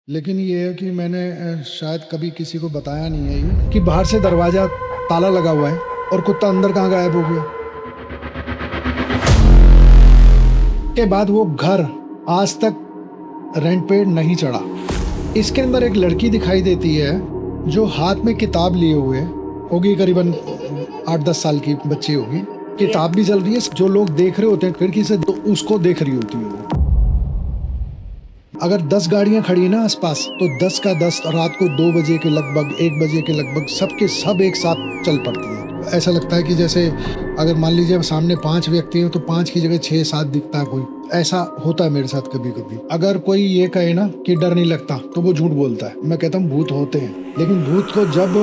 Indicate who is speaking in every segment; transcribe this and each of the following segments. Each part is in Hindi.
Speaker 1: लेकिन ये है कि मैंने शायद कभी किसी को बताया नहीं है ये कि बाहर से दरवाज़ा ताला लगा हुआ है और कुत्ता अंदर कहाँ गायब हो गया। के बाद वो घर आज तक रेंट पे नहीं चढ़ा। इसके अंदर एक लड़की दिखाई देती है जो हाथ में किताब लिए हुए होगी, करीबन 8-10 साल की बच्ची होगी। किताब भी चल रही है, जो लोग देख रहे होते हैं खिड़की से तो उसको देख रही होती है वो। अगर 10 गाड़ियां खड़ी ना आसपास तो 10 का 10 रात को 2 बजे के लगभग 1 बजे के लगभग सबके सब एक साथ चल पड़ती है। ऐसा लगता है कि जैसे अगर मान लीजिए सामने 5 व्यक्ति हैं तो 5 की जगह 6-7 दिखता है कोई। ऐसा होता है मेरे साथ कभी कभी। अगर कोई ये कहे ना कि डर नहीं लगता तो वो झूठ बोलता है। मैं कहता हूँ भूत होते हैं, लेकिन भूत को जब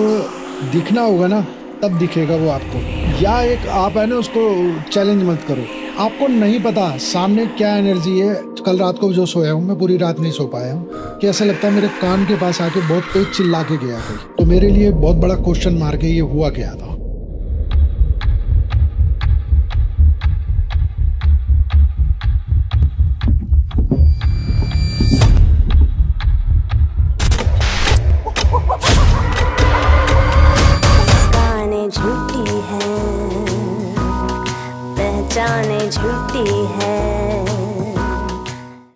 Speaker 1: दिखना होगा ना तब दिखेगा वो आपको। या एक आप है ना उसको चैलेंज मत करो, आपको नहीं पता सामने क्या एनर्जी है। कल रात को जो सोया हूँ मैं, पूरी रात नहीं सो पाया हूँ कि ऐसा लगता है मेरे कान के पास आके बहुत तेज चिल्ला के गया कोई। तो मेरे लिए बहुत बड़ा क्वेश्चन मार्क है ये हुआ क्या था।
Speaker 2: मुस्कानें झूठी हैं, पहचानें झूठी हैं।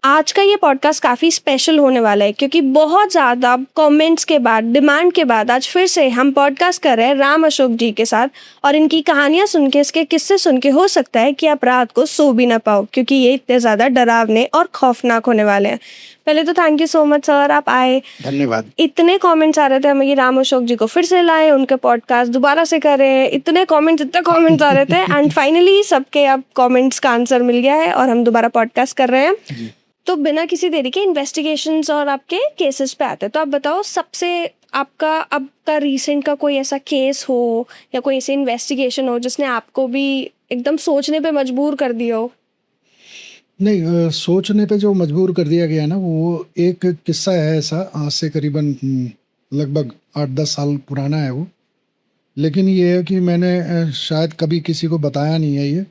Speaker 3: आज का ये पॉडकास्ट काफ़ी स्पेशल होने वाला है क्योंकि बहुत ज़्यादा कमेंट्स के बाद, डिमांड के बाद आज फिर से हम पॉडकास्ट कर रहे हैं राम अशोक जी के साथ। और इनकी कहानियाँ सुन के, इसके किस्से सुन के हो सकता है कि आप रात को सो भी ना पाओ क्योंकि ये इतने ज़्यादा डरावने और खौफनाक होने वाले हैं। पहले तो thank you so much sir, आप आए।
Speaker 1: धन्यवाद।
Speaker 3: इतने कमेंट्स आ रहे थे हमें कि राम अशोक जी को फिर से लाएं, उनके पॉडकास्ट दोबारा से करें। इतने कमेंट्स आ रहे थे एंड फाइनली सबके अब कमेंट्स का आंसर मिल गया है और हम दोबारा पॉडकास्ट कर रहे हैं। तो बिना किसी देरी के इन्वेस्टिगेशंस और आपके केसेस पे आते हैं। तो आप बताओ, सबसे आपका रीसेंट का कोई ऐसा केस हो या कोई ऐसी इन्वेस्टिगेशन हो जिसने आपको भी एकदम सोचने पे मजबूर कर दिया हो?
Speaker 1: नहीं, सोचने पे जो मजबूर कर दिया गया ना, वो एक किस्सा है ऐसा, आज से करीबन लगभग 8-10 साल पुराना है वो। लेकिन ये है कि मैंने शायद कभी किसी को बताया नहीं है ये।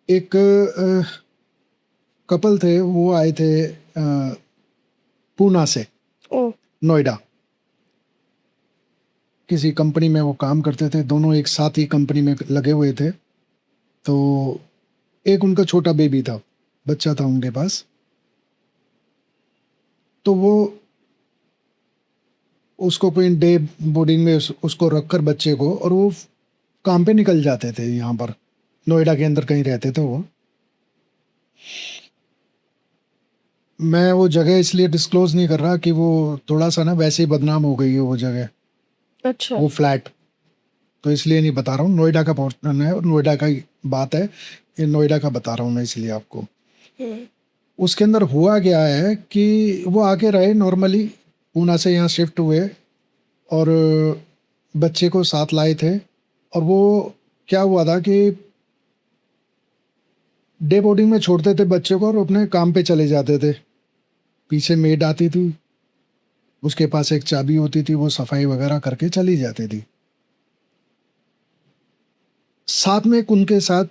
Speaker 1: एक कपल थे, वो आए थे पूना से
Speaker 3: ओ,
Speaker 1: नोएडा। किसी कंपनी में वो काम करते थे, दोनों एक साथ ही कंपनी में लगे हुए थे। तो एक उनका छोटा बेबी था, बच्चा था उनके पास। तो वो उसको कोई डे बोर्डिंग में उसको रखकर बच्चे को, और वो काम पे निकल जाते थे। यहाँ पर नोएडा के अंदर कहीं रहते थे वो। मैं वो जगह इसलिए डिस्क्लोज नहीं कर रहा कि वो थोड़ा सा ना वैसे ही बदनाम हो गई है वो जगह,
Speaker 3: अच्छा।
Speaker 1: वो फ्लैट। तो इसलिए नहीं बता रहा हूँ। नोएडा का पोर्शन है और नोएडा का ही बात है, ये नोएडा का बता रहा हूँ मैं इसलिए आपको। उसके अंदर हुआ क्या है कि वो आके रहे नॉर्मली, पूना से यहाँ शिफ्ट हुए और बच्चे को साथ लाए थे। और वो क्या हुआ था कि डे बोर्डिंग में छोड़ते थे बच्चे को और अपने काम पे चले जाते थे। पीछे मेड आती थी, उसके पास एक चाबी होती थी, वो सफाई वगैरह करके चली जाती थी। साथ में उनके साथ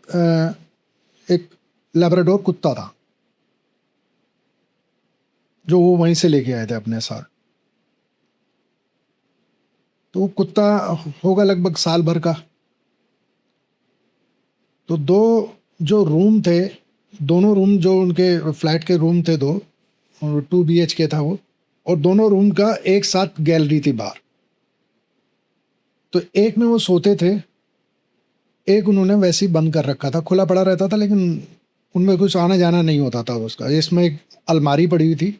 Speaker 1: एक लैब्राडोर कुत्ता था जो वो वहीं से लेके आए थे अपने साथ। तो वो कुत्ता होगा लगभग साल भर का। तो दो जो रूम थे, दोनों रूम जो उनके फ्लैट के रूम थे, 2 BHK था वो, और दोनों रूम का एक साथ गैलरी थी बाहर। तो एक में वो सोते थे, एक उन्होंने वैसे ही बंद कर रखा था, खुला पड़ा रहता था, लेकिन उनमें कुछ आना जाना नहीं होता था उसका। इसमें एक अलमारी पड़ी हुई थी,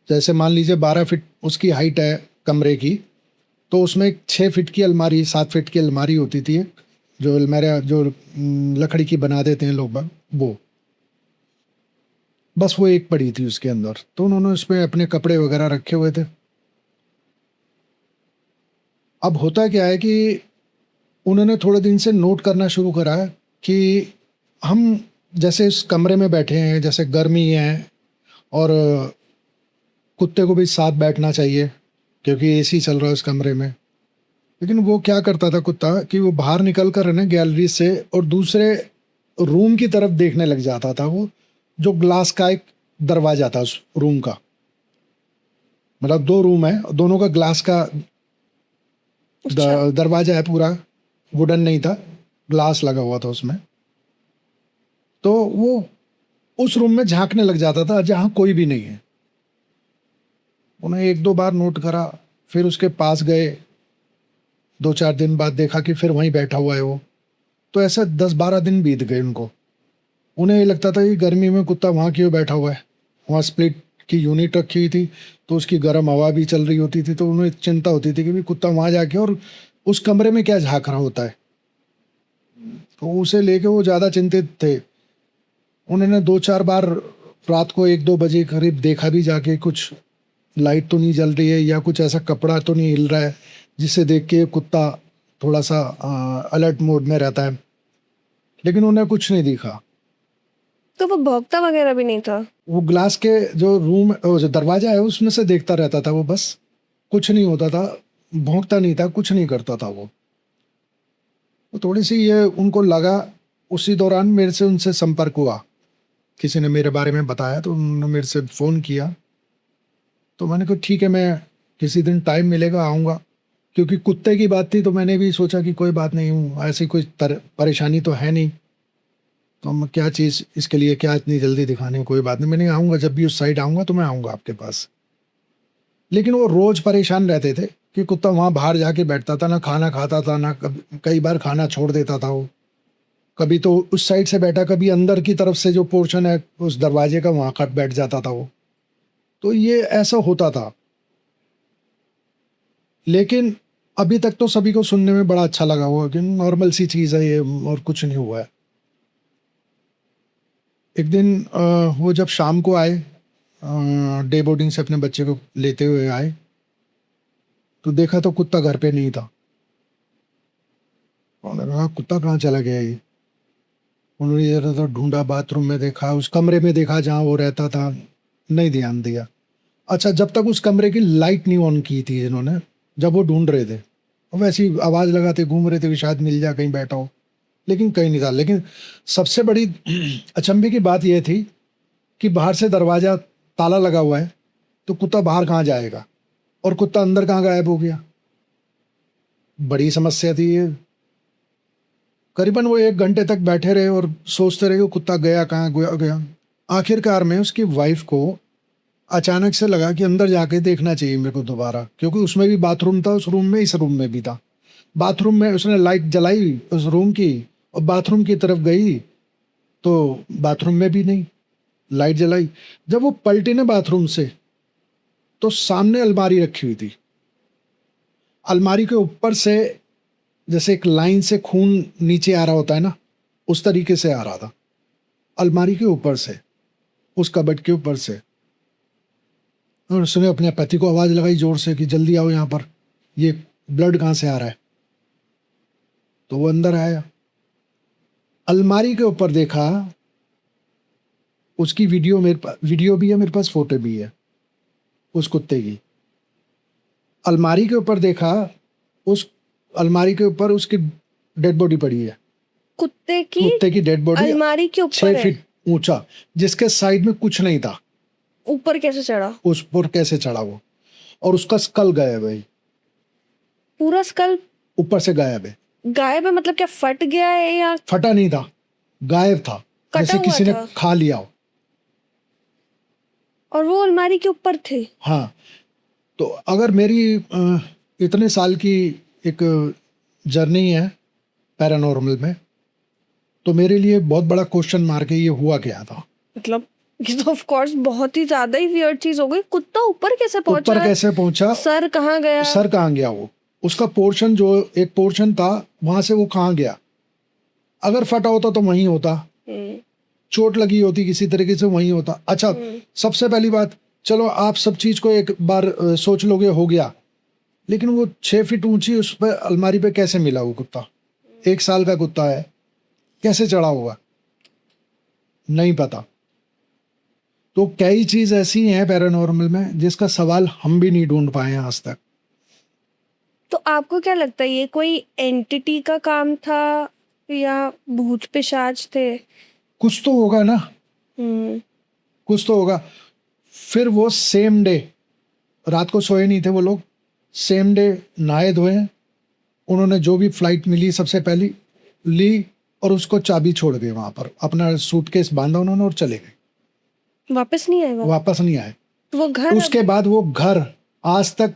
Speaker 1: जैसे मान लीजिए 12 फीट उसकी हाइट है कमरे की, तो उसमें एक 6 फीट की अलमारी, 7 फीट की अलमारी होती थी, जो अलमारियाँ जो लकड़ी की बना देते हैं लोग, वो बस वो एक पड़ी थी उसके अंदर। तो उन्होंने उसमें अपने कपड़े वगैरह रखे हुए थे। अब होता क्या है कि उन्होंने थोड़े दिन से नोट करना शुरू करा कि हम जैसे इस कमरे में बैठे हैं, जैसे गर्मी है और कुत्ते को भी साथ बैठना चाहिए क्योंकि AC चल रहा है उस कमरे में। लेकिन वो क्या करता था कुत्ता कि वो बाहर निकल कर ना गैलरी से और दूसरे रूम की तरफ देखने लग जाता था। वो जो ग्लास का एक दरवाजा था उस रूम का, मतलब 2 रूम है, दोनों का ग्लास का दरवाजा है, पूरा वुडन नहीं था, ग्लास लगा हुआ था उसमें। तो वो उस रूम में झांकने लग जाता था जहाँ कोई भी नहीं है। उन्हें 1-2 बार नोट करा, फिर उसके पास गए, 2-4 दिन बाद देखा कि फिर वहीं बैठा हुआ है वो। तो ऐसा 10-12 दिन बीत गए उनको। उन्हें ये लगता था कि गर्मी में कुत्ता वहाँ क्यों बैठा हुआ है, वहाँ स्प्लिट की यूनिट रखी हुई थी तो उसकी गर्म हवा भी चल रही होती थी, तो उन्हें चिंता होती थी कि भी कुत्ता वहाँ जाके और उस कमरे में क्या झांक रहा होता है। तो उसे लेके वो ज़्यादा चिंतित थे। उन्होंने 2-4 बार रात को 1-2 बजे करीब देखा भी जाके, कुछ लाइट तो नहीं जल रही है या कुछ ऐसा कपड़ा तो नहीं हिल रहा है जिससे देख के कुत्ता थोड़ा सा अलर्ट मोड में रहता है, लेकिन उन्हें कुछ नहीं दिखा।
Speaker 3: तो वो भौंकता वगैरह भी नहीं था?
Speaker 1: वो ग्लास के जो रूम जो दरवाजा है उसमें से देखता रहता था वो, बस कुछ नहीं होता था, भौंकता नहीं था, कुछ नहीं करता था वो। तो थोड़ी सी ये उनको लगा। उसी दौरान मेरे से उनसे संपर्क हुआ, किसी ने मेरे बारे में बताया तो उन्होंने मेरे से फ़ोन किया। तो मैंने कहा ठीक है, मैं किसी दिन टाइम मिलेगा आऊँगा, क्योंकि कुत्ते की बात थी तो मैंने भी सोचा कि कोई बात नहीं, हूँ ऐसी कोई परेशानी तो है नहीं, तो हम क्या चीज़ इसके लिए क्या इतनी जल्दी दिखानी, कोई बात नहीं, मैंने आऊँगा, जब भी उस साइड आऊँगा तो मैं आऊँगा आपके पास। लेकिन वो रोज़ परेशान रहते थे कि कुत्ता वहाँ बाहर जाके बैठता था, ना खाना खाता था, ना कई बार खाना छोड़ देता था वो, कभी तो उस साइड से बैठा, कभी अंदर की तरफ से जो पोर्शन है उस दरवाजे का वहाँ का बैठ जाता था वो। तो ये ऐसा होता था, लेकिन अभी तक तो सभी को सुनने में बड़ा अच्छा लगा हुआ कि नॉर्मल सी चीज़ है ये और कुछ नहीं हुआ है। एक दिन वो जब शाम को आए, डे बोर्डिंग से अपने बच्चे को लेते हुए आए, तो देखा तो कुत्ता घर पे नहीं था। उन्होंने कहा कुत्ता कहाँ चला गया ये। उन्होंने जरा तो ढूंढा, बाथरूम में देखा, उस कमरे में देखा जहाँ वो रहता था, नहीं ध्यान दिया। अच्छा, जब तक उस कमरे की लाइट नहीं ऑन की थी इन्होंने, जब वो ढूंढ रहे थे, वैसी आवाज़ लगाते घूम रहे थे कि शायद मिल जाए, कहीं बैठा हो, लेकिन कहीं नहीं था। लेकिन सबसे बड़ी अचंभे की बात यह थी कि बाहर से दरवाज़ा ताला लगा हुआ है, तो कुत्ता बाहर कहाँ जाएगा और कुत्ता अंदर कहाँ गायब हो गया। बड़ी समस्या थी ये। करीबन वो 1 घंटे तक बैठे रहे और सोचते रहे कि कुत्ता गया कहाँ, गया। आखिरकार में उसकी वाइफ को अचानक से लगा कि अंदर जाके देखना चाहिए मेरे को दोबारा, क्योंकि उसमें भी बाथरूम था, उस रूम में, इस रूम में भी था। बाथरूम में उसने लाइट जलाई उस रूम की और बाथरूम की तरफ गई तो बाथरूम में भी नहीं, लाइट जलाई। जब वो पलटी ना बाथरूम से, तो सामने अलमारी रखी हुई थी। अलमारी के ऊपर से जैसे एक लाइन से खून नीचे आ रहा होता है ना, उस तरीके से आ रहा था, अलमारी के ऊपर से, उस कबर्ड के ऊपर से। और उसने अपने पति को आवाज़ लगाई जोर से कि जल्दी आओ यहाँ पर, ये ब्लड कहाँ से आ रहा है। तो वो अंदर आया, अलमारी के ऊपर देखा, उसकी वीडियो मेरे पास, वीडियो भी है मेरे पास, फोटो भी है उस कुत्ते की। अलमारी के ऊपर देखा, उस अलमारी के ऊपर उसकी डेड बॉडी पड़ी है,
Speaker 3: कुत्ते की
Speaker 1: डेड बॉडी
Speaker 3: अलमारी के ऊपर
Speaker 1: 6
Speaker 3: है?
Speaker 1: फीट ऊंचा, जिसके साइड में कुछ नहीं था।
Speaker 3: ऊपर कैसे चढ़ा?
Speaker 1: उस पर कैसे चढ़ा वो, और उसका स्कल गायब है,
Speaker 3: पूरा स्कल
Speaker 1: ऊपर से गायब है।
Speaker 3: गायब है मतलब क्या फट गया है या
Speaker 1: फटा नहीं था, गायब था,
Speaker 3: कटा
Speaker 1: जैसे
Speaker 3: हुआ
Speaker 1: किसी ने
Speaker 3: था?
Speaker 1: खा लिया हो।
Speaker 3: और वो अलमारी के ऊपर थे?
Speaker 1: हाँ, तो अगर मेरी इतने साल की एक जर्नी है पैरानॉर्मल में, तो मेरे लिए बहुत बड़ा क्वेश्चन मार्क है, ये हुआ क्या था।
Speaker 3: मतलब ये तो ऑफ कोर्स बहुत ही ज्यादा ही वियर्ड चीज हो गई। कुत्ता ऊपर कैसे पहुंचा?
Speaker 1: ऊपर कैसे पहुंचा,
Speaker 3: सर कहाँ गया?
Speaker 1: सर कहाँ गया, वो उसका पोर्शन, जो एक पोर्शन था वहां से वो कहाँ गया। अगर फटा होता तो वहीं होता, चोट लगी होती किसी तरीके से वहीं होता। अच्छा, सबसे पहली बात, चलो आप सब चीज को एक बार सोच लोगे, हो गया, लेकिन वो 6 फीट ऊंची उस पर अलमारी पे कैसे मिला वो कुत्ता? 1 साल का कुत्ता है, कैसे चढ़ा होगा, नहीं पता। तो कई चीज ऐसी हैं पैरानॉर्मल में जिसका सवाल हम भी नहीं ढूंढ पाए हैं आज तक।
Speaker 3: तो आपको क्या लगता है ये कोई एंटिटी का काम था या भूत पिशाच थे?
Speaker 1: कुछ तो होगा ना,
Speaker 3: हम्म
Speaker 1: कुछ तो होगा। फिर वो सेम डे, रात को सोए नहीं थे वो लोग, सेम डे नहाए धोए, उन्होंने जो भी फ्लाइट मिली सबसे पहली ली और उसको चाबी छोड़ गए वहाँ पर, अपना सूटकेस बांधा उन्होंने और चले गए,
Speaker 3: वापस नहीं आए वो?
Speaker 1: वापस नहीं आए।
Speaker 3: तो वो घर
Speaker 1: उसके बाद वो घर आज तक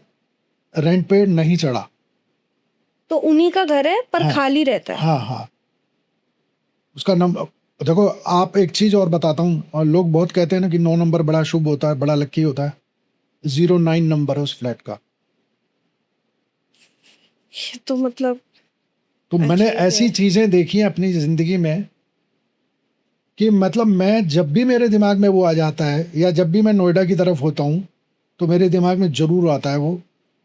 Speaker 1: रेंट पे नहीं चढ़ा।
Speaker 3: तो उन्हीं का घर है पर
Speaker 1: हाँ।
Speaker 3: खाली रहता है।
Speaker 1: हाँ हाँ, उसका नंबर देखो। आप एक चीज और बताता हूँ, और लोग बहुत कहते हैं ना कि 9 नंबर बड़ा शुभ होता है, बड़ा लक्की होता है। 09 नंबर है उस फ्लैट का।
Speaker 3: ये तो मतलब
Speaker 1: तो मैंने
Speaker 3: अजीब है।
Speaker 1: ऐसी चीजें देखी हैं अपनी जिंदगी में कि मतलब मैं जब भी मेरे दिमाग में वो आ जाता है, या जब भी मैं नोएडा की तरफ होता हूँ तो मेरे दिमाग में जरूर आता है वो,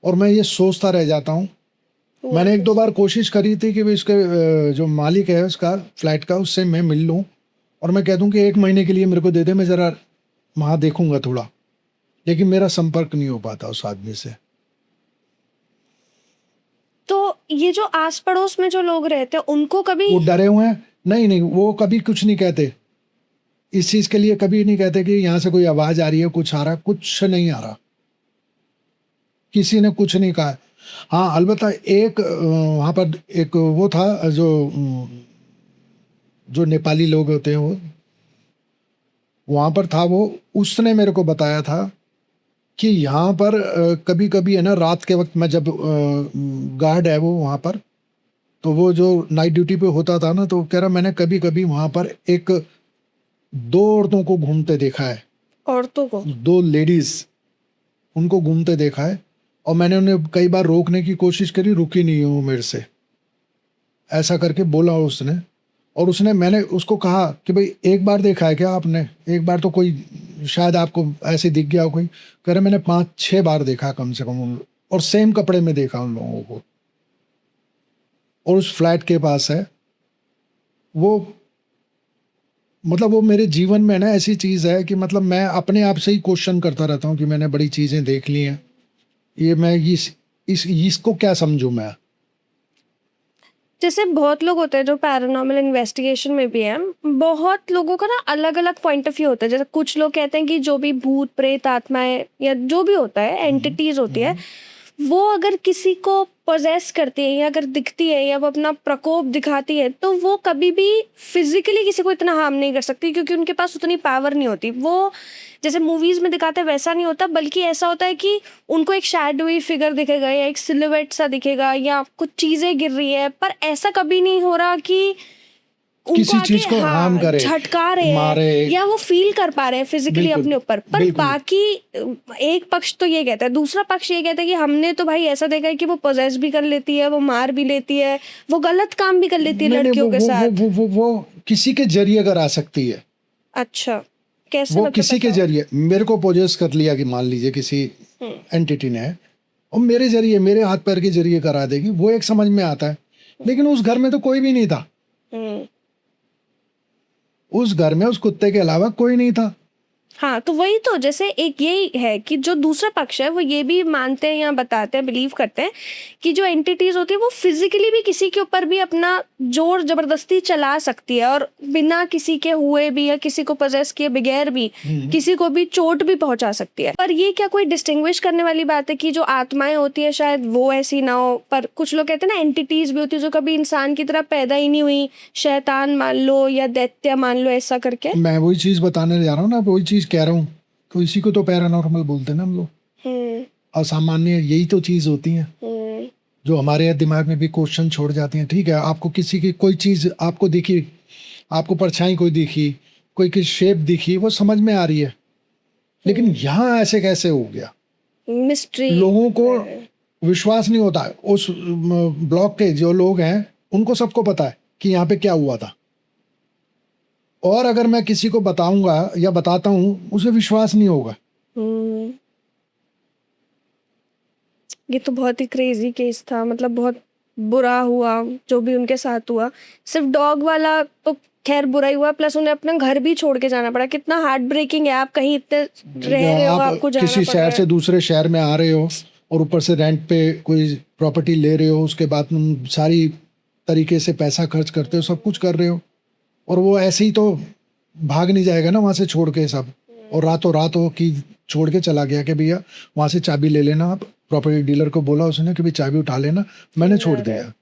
Speaker 1: और मैं ये सोचता रह जाता हूँ। मैंने 1-2 बार कोशिश करी थी कि भी इसके जो मालिक है उसका फ्लैट का, उससे मैं मिल लूँ और मैं कह दूँ कि 1 महीने के लिए मेरे को दे दे, मैं ज़रा वहाँ देखूँगा थोड़ा, लेकिन मेरा संपर्क नहीं हो पाता उस आदमी से।
Speaker 3: तो ये जो आस पड़ोस में जो लोग रहते हैं उनको कभी
Speaker 1: वो डरे हुए हैं। नहीं, वो कभी कुछ नहीं कहते इस चीज़ के लिए, कभी नहीं कहते कि यहाँ से कोई आवाज़ आ रही है, कुछ आ रहा, कुछ नहीं आ रहा, किसी ने कुछ नहीं कहा। हाँ, अलबत्ता एक वहाँ पर एक वो था जो नेपाली लोग होते हैं, वो वहाँ पर था, वो उसने मेरे को बताया था कि यहाँ पर कभी कभी है ना, रात के वक्त में जब गार्ड है वो वहाँ पर, तो वो जो नाइट ड्यूटी पे होता था ना, तो कह रहा मैंने कभी कभी वहाँ पर 2 औरतों को घूमते देखा है,
Speaker 3: औरतों को
Speaker 1: 2 लेडीज उनको घूमते देखा है, और मैंने उन्हें कई बार रोकने की कोशिश करी, रुकी नहीं वो मेरे से, ऐसा करके बोला उसने। और मैंने उसको कहा कि भाई एक बार देखा है क्या आपने, एक बार तो कोई शायद आपको ऐसे दिख गया हो कोई। कह रहे मैंने 5-6 बार देखा कम से कम और सेम कपड़े में देखा उन लोगों को, और उस फ्लैट के पास है वो। मतलब वो मेरे जीवन में ना ऐसी चीज़ है कि मतलब मैं अपने आप से ही क्वेश्चन करता रहता हूँ कि मैंने बड़ी चीज़ें देख ली हैं, ये मैं इसको क्या समझूं मैं।
Speaker 3: जैसे बहुत लोग होते हैं जो पैरानॉर्मल इन्वेस्टिगेशन में भी हैं, बहुत लोगों का ना अलग अलग पॉइंट ऑफ व्यू होता है। जैसे कुछ लोग कहते हैं कि जो भी भूत प्रेत आत्माएं या जो भी होता है एंटिटीज होती है, वो अगर किसी को पोजेस करती है या अगर दिखती है या वो अपना प्रकोप दिखाती है, तो वो कभी भी फिजिकली किसी को इतना हार्म नहीं कर सकती, क्योंकि उनके पास उतनी पावर नहीं होती। वो जैसे मूवीज में दिखाते हैं वैसा नहीं होता, बल्कि ऐसा होता है कि उनको एक शैडोई फिगर दिखेगा या एक सिलुएट सा दिखेगा या कुछ चीजें गिर रही है, पर ऐसा कभी नहीं हो रहा कि
Speaker 1: किसी चीज को हार्म करे,
Speaker 3: झटका रहे
Speaker 1: मारे,
Speaker 3: हैं या वो फील कर पा रहे हैं फिजिकली
Speaker 1: बिल्कुल,
Speaker 3: अपने ऊपर। पर
Speaker 1: बिल्कुल।
Speaker 3: बाकी एक पक्ष तो ये कहता है, दूसरा पक्ष ये कहता है कि हमने तो भाई ऐसा देखा है कि वो पोजेस भी कर लेती है, वो मार भी लेती है, वो गलत काम भी कर लेती है लड़कियों के साथ।
Speaker 1: वो किसी के जरिए करा सकती है।
Speaker 3: अच्छा, कैसे?
Speaker 1: वो
Speaker 3: मतलब
Speaker 1: किसी के जरिए मेरे को पोजेस कर लिया कि मान लीजिए किसी एंटिटी ने, और मेरे जरिए, मेरे हाथ पैर के जरिए करा देगी, वो एक समझ में आता है। लेकिन उस घर में तो कोई भी नहीं था, उस घर में उस कुत्ते के अलावा कोई नहीं था।
Speaker 3: हाँ, तो वही तो, जैसे एक यही है कि जो दूसरा पक्ष है वो ये भी मानते हैं या बताते हैं, बिलीव करते हैं कि जो एंटिटीज होती है वो फिजिकली भी किसी के ऊपर भी अपना जोर जबरदस्ती चला सकती है, और बिना किसी के हुए भी या किसी को पोजेस किए बगैर भी किसी को भी चोट भी पहुंचा सकती है। पर ये क्या कोई डिस्टिंग्विश करने वाली बात है कि जो आत्माएं होती है शायद वो ऐसी ना हो, पर कुछ लोग कहते हैं ना एंटिटीज भी होती है जो कभी इंसान की तरह पैदा ही नहीं हुई, शैतान मान लो या दैत्य मान लो, ऐसा करके।
Speaker 1: मैं वही चीज बताने जा रहा हूँ ना, वही चीज कह रहा हूँ, तो इसी को तो पैरानॉर्मल बोलते हैं ना हम लोग। असामान्य यही तो चीज होती है जो हमारे दिमाग में भी क्वेश्चन छोड़ जाती हैं। ठीक है, आपको किसी की कोई चीज आपको दिखी, आपको परछाई कोई दिखी, कोई की शेप दिखी, वो समझ में आ रही है, लेकिन यहाँ ऐसे कैसे हो गया,
Speaker 3: मिस्ट्री।
Speaker 1: लोगों को विश्वास नहीं होता है। उस ब्लॉक के जो लोग हैं उनको सबको पता है कि यहाँ पे क्या हुआ था, और अगर मैं किसी को बताऊंगा या बताता हूँ उसे विश्वास नहीं होगा।
Speaker 3: ये तो बहुत ही क्रेजी केस था, मतलब बहुत बुरा हुआ जो भी उनके साथ हुआ। सिर्फ डॉग वाला तो खैर बुरा ही हुआ, प्लस उन्हें अपना घर भी छोड़ के जाना पड़ा। कितना हार्ट ब्रेकिंग है, आप कहीं इतने रह रहे हो, आपको जाना
Speaker 1: किसी शहर से दूसरे शहर में आ रहे हो और ऊपर से रेंट पे कोई प्रॉपर्टी ले रहे हो, उसके बाद तुम सारी तरीके से पैसा खर्च करते हो, सब कुछ कर रहे हो, और वो ऐसे ही तो भाग नहीं जाएगा ना वहां से छोड़ के सब। और रातों रात वो की छोड़ के चला गया कि भैया वहाँ से चाबी ले लेना आप। प्रॉपर्टी डीलर को बोला उसने कि भाई चाबी उठा लेना, मैंने छोड़ दिया।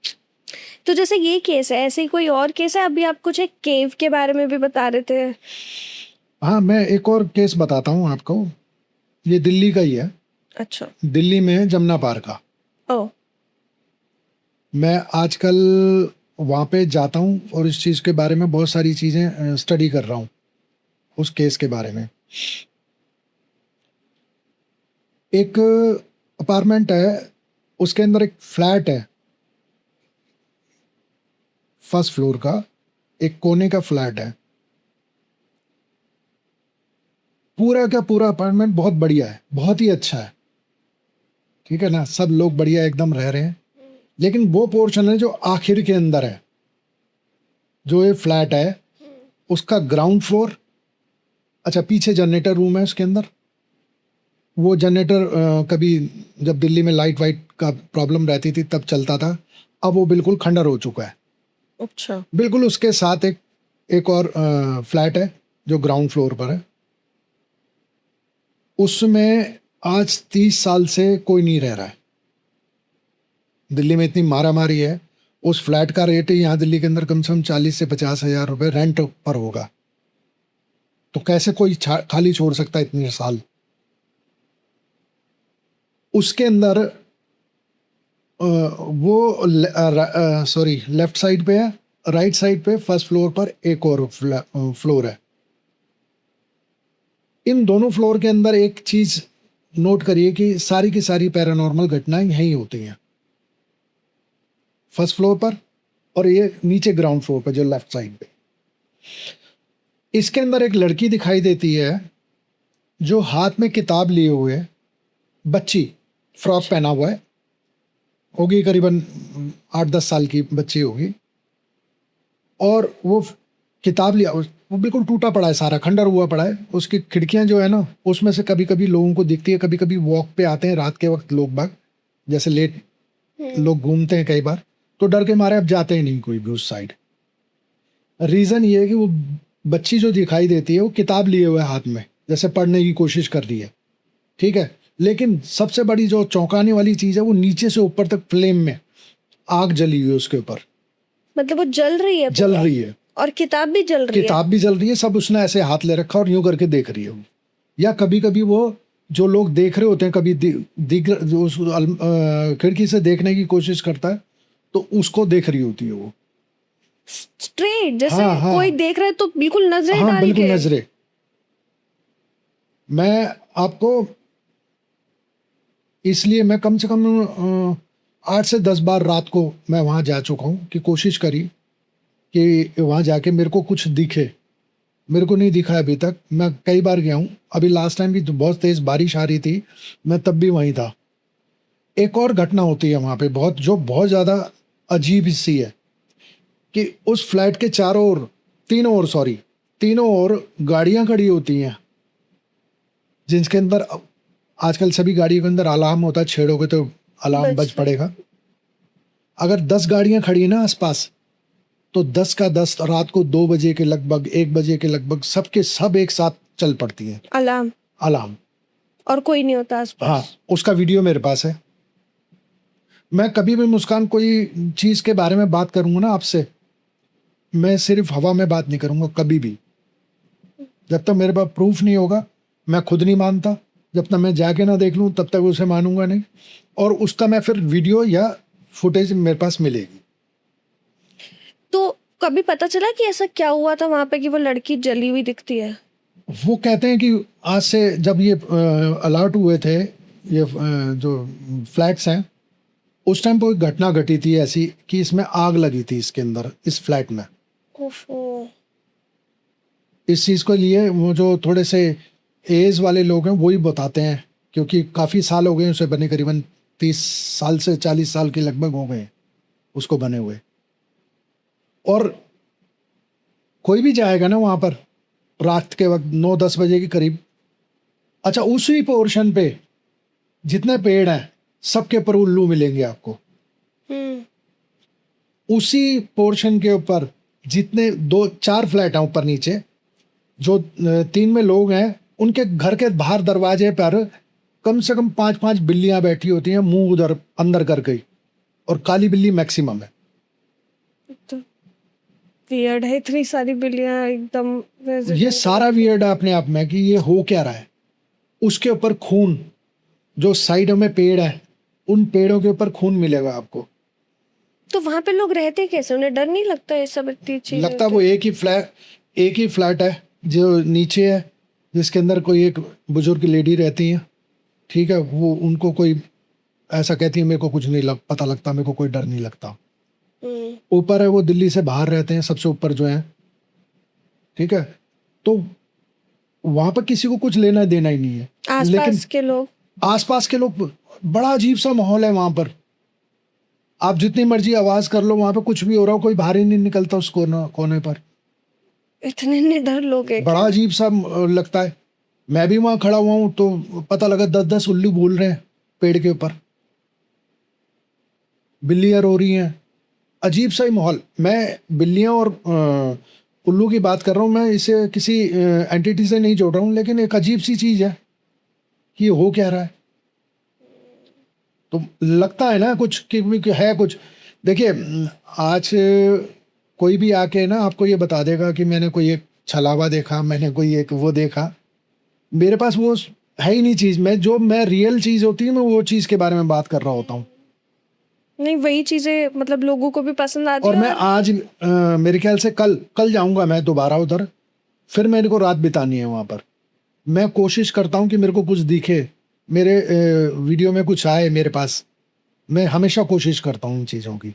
Speaker 3: तो जैसे ये केस है, ऐसे ही कोई और केस है? अभी आप कुछ एक केव के बारे में भी बता रहे थे।
Speaker 1: हाँ, मैं एक और केस बताता हूँ आपको, ये दिल्ली का ही है।
Speaker 3: अच्छा।
Speaker 1: दिल्ली में जमुना पार का।
Speaker 3: ओ।
Speaker 1: मैं आजकल वहाँ पे जाता हूँ और इस चीज़ के बारे में बहुत सारी चीज़ें स्टडी कर रहा हूँ, उस केस के बारे में। एक अपार्टमेंट है, उसके अंदर एक फ्लैट है, फर्स्ट फ्लोर का, एक कोने का फ्लैट है। पूरा का पूरा अपार्टमेंट बहुत बढ़िया है, बहुत ही अच्छा है, ठीक है ना, सब लोग बढ़िया एकदम रह रहे हैं। लेकिन वो पोर्शन है जो आखिर के अंदर है, जो ये फ्लैट है उसका ग्राउंड फ्लोर, अच्छा पीछे जनरेटर रूम है उसके अंदर। वो जनरेटर कभी जब दिल्ली में लाइट वाइट का प्रॉब्लम रहती थी तब चलता था, अब वो बिल्कुल खंडर हो चुका है।
Speaker 3: अच्छा।
Speaker 1: बिल्कुल उसके साथ एक और फ्लैट है जो ग्राउंड फ्लोर पर है। उसमें आज 30 साल से कोई नहीं रह रहा है। दिल्ली में इतनी मारामारी है, उस फ्लैट का रेट यहाँ दिल्ली के अंदर कम से कम 40 से 50 हज़ार रुपये रेंट पर होगा। तो कैसे कोई खाली छोड़ सकता है इतने साल? उसके अंदर वो लेफ्ट साइड पे है, राइट साइड पे फर्स्ट फ्लोर पर एक और फ्लोर है। इन दोनों फ्लोर के अंदर एक चीज नोट करिए कि सारी की सारी पैरानॉर्मल घटनाएं यहीं होती हैं, फर्स्ट फ्लोर पर, और ये नीचे ग्राउंड फ्लोर पर जो लेफ्ट साइड पे। इसके अंदर एक लड़की दिखाई देती है जो हाथ में किताब लिए हुए, बच्ची, फ्रॉक पहना हुआ है, होगी करीबन 8-10 साल की बच्ची होगी, और वो किताब लिया, वो बिल्कुल टूटा पड़ा है, सारा खंडर हुआ पड़ा है। उसकी खिड़कियां जो है ना, उसमें से कभी कभी लोगों को दिखती है, कभी कभी वॉक पे आते हैं रात के वक्त लोग बाग, जैसे लेट लोग घूमते हैं कई बार, तो डर के मारे अब जाते ही नहीं कोई भी उस साइड। रीज़न ये है कि वो बच्ची जो दिखाई देती है वो किताब लिए हुए हाथ में, जैसे पढ़ने की कोशिश कर रही है, ठीक है। लेकिन सबसे बड़ी जो चौंकाने वाली चीज़ है, वो नीचे से ऊपर तक फ्लेम में आग जली हुई है उसके ऊपर।
Speaker 3: मतलब वो जल रही है?
Speaker 1: जल रही है,
Speaker 3: और किताब भी जल रही है?
Speaker 1: किताब भी जल रही है, सब उसने ऐसे हाथ ले रखा और यूं करके देख रही है वो। या कभी कभी वो जो लोग देख रहे होते हैं, कभी जो उस खिड़की से देखने की कोशिश करता है तो उसको देख रही होती है वो
Speaker 3: स्ट्रेट, जैसे
Speaker 1: हाँ।
Speaker 3: कोई देख रहा है तो बिल्कुल नजरें
Speaker 1: हाँ,
Speaker 3: डाल
Speaker 1: बिल्कुल
Speaker 3: के।
Speaker 1: नजरे। मैं आपको इसलिए मैं कम से कम 8 से 10 बार रात को मैं वहाँ जा चुका हूँ कि कोशिश करी कि वहाँ जाके मेरे को कुछ दिखे। मेरे को नहीं दिखा अभी तक। मैं कई बार गया हूँ, अभी लास्ट टाइम भी बहुत तेज़ बारिश आ रही थी, मैं तब भी वहीं था। एक और घटना होती है वहाँ पे बहुत ज़्यादा अजीब सी है कि उस फ्लैट के तीनों ओर गाड़ियाँ खड़ी होती हैं, जिनके अंदर आजकल सभी गाड़ियों के अंदर अलार्म होता है, छेड़ोगे तो अलार्म बज पड़ेगा। अगर 10 गाड़ियाँ खड़ी ना आसपास, तो 10 का 10 रात को 2 बजे के लगभग, 1 बजे के लगभग सबके सब एक साथ चल पड़ती हैं अलार्म,
Speaker 3: और कोई नहीं होता आसपास।
Speaker 1: हाँ, उसका वीडियो मेरे पास है। मैं कभी भी मुस्कान कोई चीज़ के बारे में बात करूँगा ना आपसे, मैं सिर्फ हवा में बात नहीं करूँगा कभी भी। जब तक मेरे पास प्रूफ नहीं होगा, मैं खुद नहीं मानता। जब तक मैं जाके ना देख लूँ तब तक उसे मानूंगा नहीं, और उसका मैं फिर वीडियो या फुटेज मेरे पास मिलेगी।
Speaker 3: तो कभी पता चला कि ऐसा क्या हुआ था वहां पे कि वो लड़की जली हुई दिखती है?
Speaker 1: वो कहते हैं कि आज से जब ये अलर्ट हुए थे, ये जो फ्लैट्स हैं, उस टाइम पर एक घटना घटी थी ऐसी कि इसमें आग लगी थी इसके अंदर, इस फ्लैट में। इस चीज़ को लिए वो जो थोड़े से एज वाले लोग हैं वही बताते हैं, क्योंकि काफ़ी साल हो गए उसे बने, करीबन 30 साल से 40 साल के लगभग हो गए उसको बने हुए। और कोई भी जाएगा ना वहाँ पर रात के वक्त 9-10 बजे के करीब, अच्छा उसी पोर्शन पे जितने पेड़ हैं सबके ऊपर उल्लू मिलेंगे आपको। उसी पोर्शन के ऊपर जितने 2-4 फ्लैट हैं ऊपर नीचे, जो 3 में लोग हैं उनके घर के बाहर दरवाजे पर कम से कम 5-5 बिल्लियां बैठी होती हैं, मुंह उधर अंदर करके ही, और काली बिल्ली मैक्सिमम है।
Speaker 3: तो वियर्ड है, इतनी सारी बिल्लियां एकदम।
Speaker 1: ये सारा वियर्ड है अपने आप में कि ये हो क्या रहा है। उसके ऊपर खून, जो साइड में पेड़ है उन पेड़ों के ऊपर खून मिलेगा आपको।
Speaker 3: तो वहां पे लोग रहते कैसे? उन्हें डर नहीं लगता ये सब इतनी चीजें?
Speaker 1: लगता वो एक ही फ्लैट है जो नीचे है, जिसके अंदर कोई एक बुजुर्ग लेडी रहती है, ठीक है। वो उनको कोई ऐसा कहती है मेरे को कुछ नहीं पता लगता, मेरे को कोई डर नहीं लगता। ऊपर है वो दिल्ली से बाहर रहते हैं, सबसे ऊपर जो है, ठीक है। तो वहां पर किसी को कुछ लेना देना ही नहीं है। आसपास के लोग बड़ा अजीब सा माहौल है वहां पर। आप जितनी मर्जी आवाज कर लो, वहां पे कुछ भी हो रहा हो, कोई बाहर ही नहीं निकलता उस कोने पर।
Speaker 3: इतने निडर लोग हैं।
Speaker 1: बड़ा अजीब सा लगता है। मैं भी वहां खड़ा हुआ हूं तो पता लगा 10-10 उल्लू बोल रहे हैं पेड़ के ऊपर, बिल्लियां रो रही हैं, अजीब सा ही माहौल। मैं बिल्लियां और उल्लू की बात कर रहा हूँ, मैं इसे किसी एंटिटी से नहीं जोड़ रहा हूँ, लेकिन एक अजीब सी चीज है कि ये हो क्या रहा है। तो लगता है ना कुछ कि है कुछ। देखिए, आज कोई भी आके ना आपको ये बता देगा कि मैंने कोई एक छलावा देखा, मैंने कोई एक वो देखा। मेरे पास वो है ही नहीं चीज़। मैं रियल चीज़ होती है, मैं वो चीज़ के बारे में बात कर रहा होता हूँ।
Speaker 3: नहीं, वही चीजें मतलब लोगों को भी पसंद आती है।
Speaker 1: और मैं आज मेरे ख्याल से कल जाऊंगा मैं दोबारा उधर, फिर मेरे को रात बितानी है वहाँ पर। मैं कोशिश करता हूँ कि मेरे को कुछ दिखे, मेरे वीडियो में कुछ आए मेरे पास। मैं हमेशा कोशिश करता हूँ इन चीज़ों की।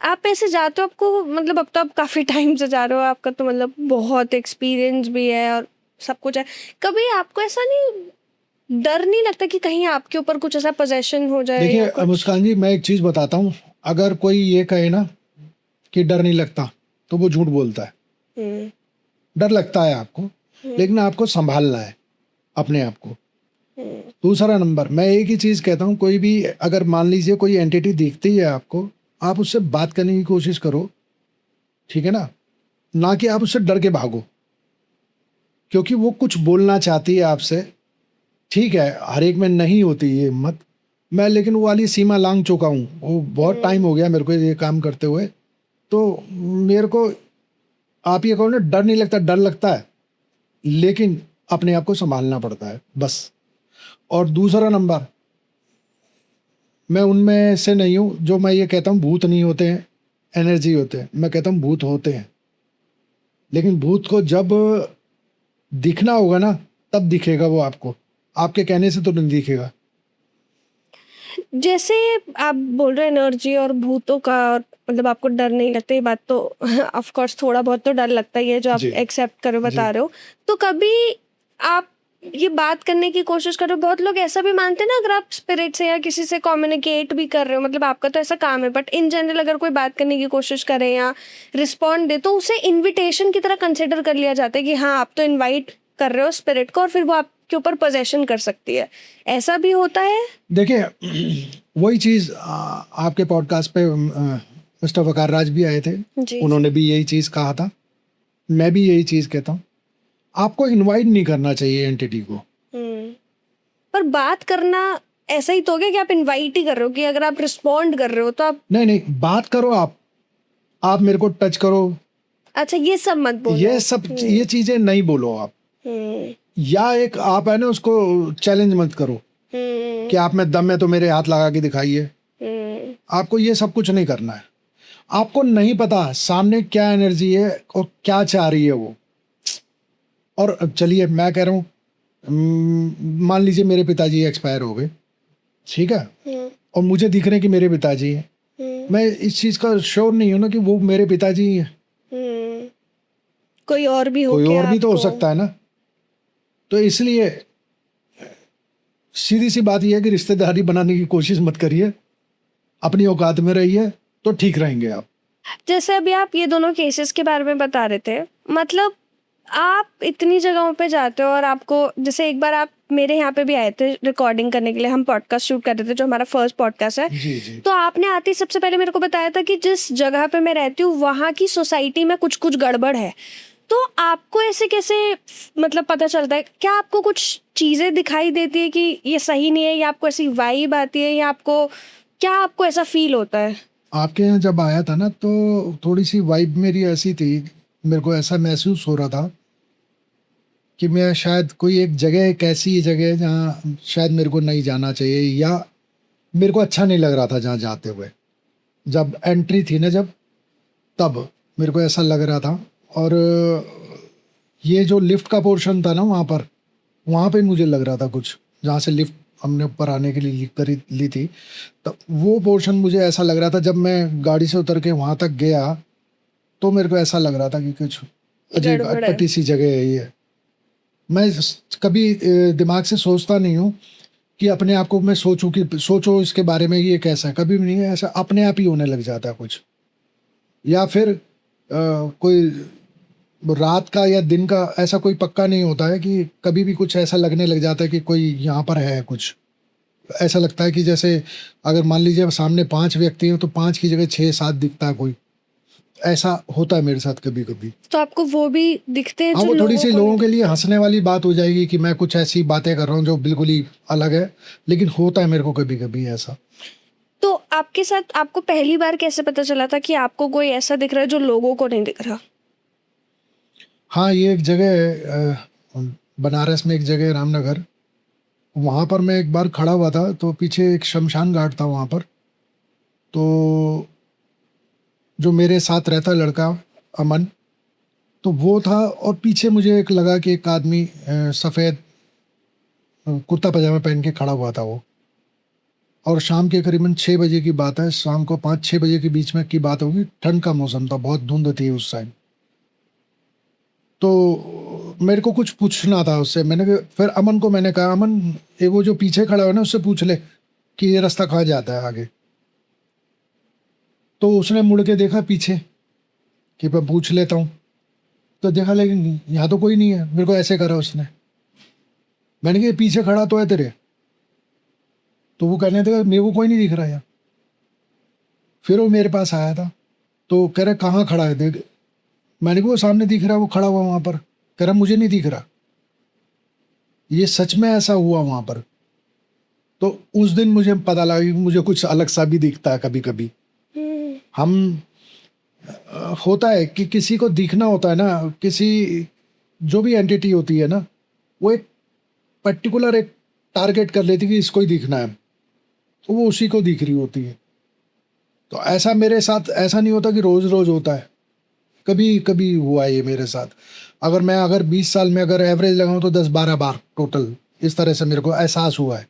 Speaker 3: आप ऐसे जाते हो, आपको मतलब अब तो आप काफ़ी टाइम से जा रहे हो, आपका तो मतलब बहुत एक्सपीरियंस भी है और सब कुछ है। कभी आपको ऐसा नहीं डर नहीं लगता कि कहीं आपके ऊपर कुछ ऐसा पोजेशन हो जाए?
Speaker 1: देखिए मुस्कान जी, मैं एक चीज़ बताता हूँ, अगर कोई ये कहे ना कि डर नहीं लगता तो वो झूठ बोलता है। डर लगता है आपको, लेकिन आपको संभालना है अपने आप को। दूसरा नंबर, मैं एक ही चीज़ कहता हूँ, कोई भी अगर मान लीजिए कोई एंटिटी दिखती है आपको, आप उससे बात करने की कोशिश करो, ठीक है ना कि आप उससे डर के भागो, क्योंकि वो कुछ बोलना चाहती है आपसे। ठीक है, हर एक में नहीं होती ये हिम्मत, मैं लेकिन वो वाली सीमा लांघ चुका हूँ। वो बहुत टाइम हो गया मेरे को ये काम करते हुए। तो मेरे को आप ये कहो ना डर नहीं लगता, डर लगता है, लेकिन अपने आप को संभालना पड़ता है बस। और दूसरा नंबर, मैं उनमें से नहीं हूँ जो मैं ये कहता हूँ भूत नहीं होते हैं, एनर्जी होते हैं। मैं कहता हूँ भूत होते हैं, लेकिन भूत को जब दिखना होगा ना तब दिखेगा वो आपको, आपके कहने से तो नहीं दिखेगा।
Speaker 3: जैसे आप बोल रहे हैं एनर्जी और भूतों का, और मतलब आपको डर नहीं लगता, ये बात तो ऑफ कोर्स थोड़ा बहुत तो डर लगता ही है जो आप एक्सेप्ट करो बता रहे हो। तो कभी आप ये बात करने की कोशिश करो? बहुत लोग ऐसा भी मानते हैं ना, अगर आप स्पिरिट से या किसी से कम्युनिकेट भी कर रहे हो, मतलब आपका तो ऐसा काम है, बट इन जनरल अगर कोई बात करने की कोशिश करे या रिस्पॉन्ड दे तो उसे इन्विटेशन की तरह कंसिडर कर लिया जाता है कि हाँ आप तो इन्वाइट कर रहे हो स्पिरिट को और फिर वो आपके ऊपर पोजेशन कर सकती है। ऐसा भी होता है? देखिए,
Speaker 1: वही चीज़ आपके पॉडकास्ट पे मिस्टर वकार राज भी आए थे, उन्होंने भी यही चीज़ कहा था, मैं भी यही चीज़ कहता हूँ, आपको इनवाइट नहीं करना चाहिए एंटिटी को।
Speaker 3: पर बात करना ऐसा ही तो हो गया कि आप इनवाइट ही कर रहे हो, कि अगर आप रिस्पॉन्ड कर रहे हो तो आप
Speaker 1: नहीं बात करो, आप मेरे को टच करो।
Speaker 3: अच्छा, ये सब मत बोलो,
Speaker 1: ये चीजें नहीं बोलो आप। या एक आप है ना उसको चैलेंज मत करो कि आप में दम है तो मेरे हाथ लगा के दिखाइए। आपको ये सब कुछ नहीं करना है। आपको नहीं पता सामने क्या एनर्जी है और क्या चाह रही है वो। और चलिए मैं कह रहा हूँ, मान लीजिए मेरे पिताजी एक्सपायर हो गए, ठीक है, और मुझे दिख रहे हैं कि मेरे पिताजी हैं, मैं इस चीज़ का श्योर नहीं हूँ ना कि वो मेरे पिताजी ही हैं।
Speaker 3: कोई और भी
Speaker 1: तो हो सकता है ना। तो इसलिए सीधी सी बात यह है कि रिश्तेदारी बनाने की कोशिश मत करिए, अपनी औकात में रहिए तो ठीक रहेंगे आप।
Speaker 3: जैसे अभी आप ये दोनों केसेस के बारे में बता रहे थे, मतलब आप इतनी जगहों पे जाते हो और आपको, जैसे एक बार आप मेरे यहाँ पे भी आए थे रिकॉर्डिंग करने के लिए, हम पॉडकास्ट शूट कर रहे थे जो हमारा फर्स्ट पॉडकास्ट है।
Speaker 1: जी।
Speaker 3: तो आपने आते ही सबसे पहले मेरे को बताया था कि जिस जगह पे मैं रहती हूँ वहाँ की सोसाइटी में कुछ कुछ गड़बड़ है। तो आपको ऐसे कैसे मतलब पता चलता है? क्या आपको कुछ चीज़ें दिखाई देती है कि ये सही नहीं है, या आपको ऐसी वाइब आती है, या आपको क्या आपको ऐसा फ़ील होता है?
Speaker 1: आपके यहाँ जब आया था ना तो थोड़ी सी वाइब मेरी ऐसी थी, मेरे को ऐसा महसूस हो रहा था कि मैं शायद कोई एक जगह, एक ऐसी जगह है जहाँ शायद मेरे को नहीं जाना चाहिए, या मेरे को अच्छा नहीं लग रहा था जहाँ जाते हुए। जब एंट्री थी ना, जब तब मेरे को ऐसा लग रहा था। और ये जो लिफ्ट का पोर्शन था ना वहाँ पे मुझे लग रहा था कुछ, जहाँ से लिफ्ट हमने ऊपर आने के लिए ली थी, तो वो पोर्शन मुझे ऐसा लग रहा था। जब मैं गाड़ी से उतर के वहाँ तक गया तो मेरे को ऐसा लग रहा था कि कुछ अजीब
Speaker 3: गड़बड़ है।
Speaker 1: अटपटी सी जगह है ये। मैं कभी दिमाग से सोचता नहीं हूँ कि अपने आप को मैं सोचूं कि सोचो इसके बारे में ये कैसा है, कभी भी नहीं है। ऐसा अपने आप ही होने लग जाता है कुछ। या फिर कोई रात का या दिन का ऐसा कोई पक्का नहीं होता है कि कभी भी कुछ ऐसा लगने लग जाता है कि कोई यहाँ पर है कुछ। ऐसा लगता है कि जैसे अगर मान लीजिए सामने 5 व्यक्ति हैं तो 5 की जगह 6-7 दिखता है कोई। ऐसा होता है मेरे साथ कभी कभी।
Speaker 3: तो आपको वो भी दिखते हैं
Speaker 1: हाँ,
Speaker 3: जो
Speaker 1: वो थोड़ी सी
Speaker 3: को
Speaker 1: लोगों
Speaker 3: नहीं
Speaker 1: के लिए हंसने वाली बात हो जाएगी कि मैं कुछ ऐसी बातें कर रहा हूँ जो बिल्कुल ही अलग है, लेकिन होता है मेरे को कभी कभी ऐसा।
Speaker 3: तो आपके साथ आपको पहली बार कैसे पता चला था कि आपको कोई ऐसा दिख रहा है जो लोगों को नहीं दिख रहा?
Speaker 1: हाँ, ये एक जगह है, बनारस में एक जगह है, रामनगर। वहाँ पर मैं एक बार खड़ा हुआ था तो पीछे एक शमशान घाट था वहाँ पर। तो जो मेरे साथ रहता लड़का अमन, तो वो था, और पीछे मुझे एक लगा कि एक आदमी सफ़ेद कुर्ता पजामा पहन के खड़ा हुआ था वो। और शाम के करीबन 6 बजे की बात है, शाम को 5-6 बजे के बीच में की बात होगी। ठंड का मौसम था, बहुत धुंध थी उस टाइम। तो मेरे को कुछ पूछना था उससे। फिर अमन को मैंने कहा, अमन ये वो जो पीछे खड़ा है ना उससे पूछ ले कि ये रास्ता कहाँ जाता है आगे। तो उसने मुड़ के देखा पीछे कि मैं पूछ लेता हूँ, तो देखा लेकिन यहाँ तो कोई नहीं है। मेरे को ऐसे करा उसने। मैंने कहा पीछे खड़ा तो है तेरे, तो वो कहने लगा मेरे को कोई नहीं दिख रहा यार। फिर वो मेरे पास आया था तो कह रहा कहाँ खड़ा है देख। मैंने कहा वो सामने दिख रहा है, वो खड़ा हुआ वहाँ पर। कह रहा मुझे नहीं दिख रहा। ये सच में ऐसा हुआ वहाँ पर। तो उस दिन मुझे पता लगा कि मुझे कुछ अलग सा भी दिखता है कभी कभी। हम होता है कि किसी को दिखना होता है ना, किसी जो भी एंटिटी होती है ना, वो एक पर्टिकुलर एक टारगेट कर लेती है कि इसको ही दिखना है, तो वो उसी को दिख रही होती है। तो ऐसा मेरे साथ ऐसा नहीं होता कि रोज़ रोज़ होता है, कभी कभी हुआ है ये मेरे साथ। अगर 20 साल में अगर एवरेज लगाऊं तो 10-12 बार टोटल इस तरह से मेरे को एहसास हुआ है।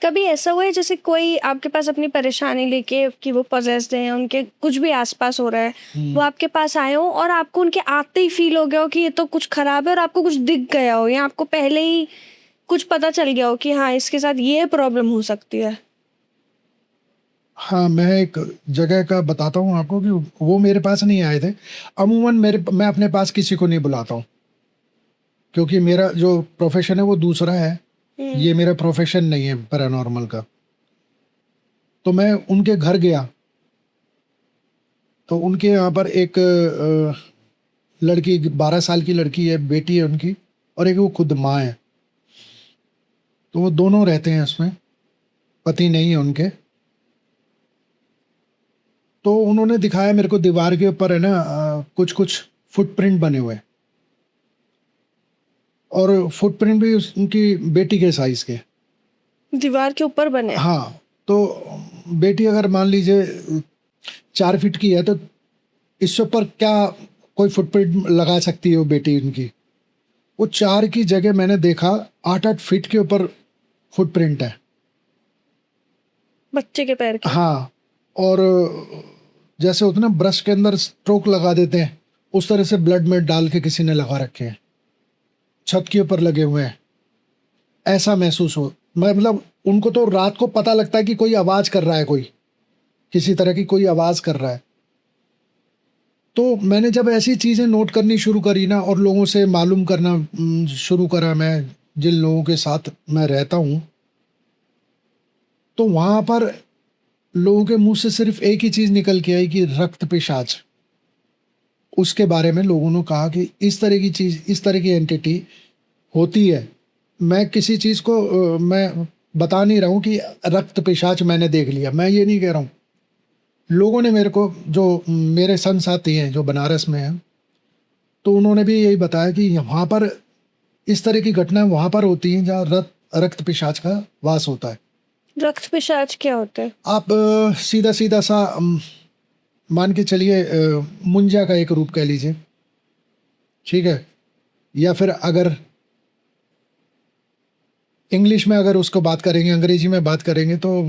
Speaker 3: कभी ऐसा हुआ है जैसे कोई आपके पास अपनी परेशानी लेके कि वो पजेस्ड हैं, उनके कुछ भी आसपास हो रहा है, वो आपके पास आए हो और आपको उनके आते ही फील हो गया हो कि ये तो कुछ खराब है, और आपको कुछ दिख गया हो, या आपको पहले ही कुछ पता चल गया हो कि हाँ इसके साथ ये प्रॉब्लम हो सकती है?
Speaker 1: हाँ, मैं एक जगह का बताता हूँ आपको कि वो मेरे पास नहीं आए थे। अमूमन मैं अपने पास किसी को नहीं बुलाता हूँ, क्योंकि मेरा जो प्रोफेशन है वो दूसरा है। ये मेरा प्रोफेशन नहीं है पैरानॉर्मल का। तो मैं उनके घर गया तो उनके यहाँ पर एक लड़की, 12 साल की लड़की है, बेटी है उनकी, और एक वो खुद माँ है। तो वो दोनों रहते हैं इसमें, पति नहीं है उनके। तो उन्होंने दिखाया मेरे को, दीवार के ऊपर है ना कुछ कुछ फुटप्रिंट बने हुए, और फुटप्रिंट भी उनकी बेटी के साइज के।
Speaker 3: दीवार के ऊपर बने?
Speaker 1: हाँ, तो बेटी अगर मान लीजिए 4 फीट की है तो इससे ऊपर क्या कोई फुटप्रिंट लगा सकती है वो बेटी उनकी। वो 4 की जगह मैंने देखा 8-8 फीट के ऊपर फुटप्रिंट है
Speaker 3: बच्चे के पैर के?
Speaker 1: हाँ, और जैसे होता है ना ब्रश के अंदर स्ट्रोक लगा देते हैं, उस तरह से ब्लड में डाल के किसी ने लगा रखे हैं, छत के ऊपर लगे हुए हैं। ऐसा महसूस हो, मतलब उनको तो रात को पता लगता है कि कोई आवाज़ कर रहा है, कोई किसी तरह की कोई आवाज़ कर रहा है। तो मैंने जब ऐसी चीज़ें नोट करनी शुरू करी ना, और लोगों से मालूम करना शुरू करा, मैं जिन लोगों के साथ मैं रहता हूँ, तो वहाँ पर लोगों के मुंह से सिर्फ एक ही चीज़ निकल के आई कि रक्त पिशाच। उसके बारे में लोगों ने कहा कि इस तरह की चीज़, इस तरह की एंटिटी होती है। मैं किसी चीज़ को मैं बता नहीं रहा हूँ कि रक्त पिशाच मैंने देख लिया, मैं ये नहीं कह रहा हूँ। लोगों ने मेरे को, जो मेरे संग साथी हैं जो बनारस में हैं, तो उन्होंने भी यही बताया कि वहाँ पर इस तरह की घटनाएं वहाँ पर होती हैं जहाँ रक्त पिशाच का वास होता है।
Speaker 3: रक्त पिशाच क्या होता है?
Speaker 1: आप सीधा सीधा सा मान के चलिए, मुंजा का एक रूप कह लीजिए, ठीक है, या फिर अगर इंग्लिश में अगर उसको बात करेंगे, अंग्रेजी में बात करेंगे तो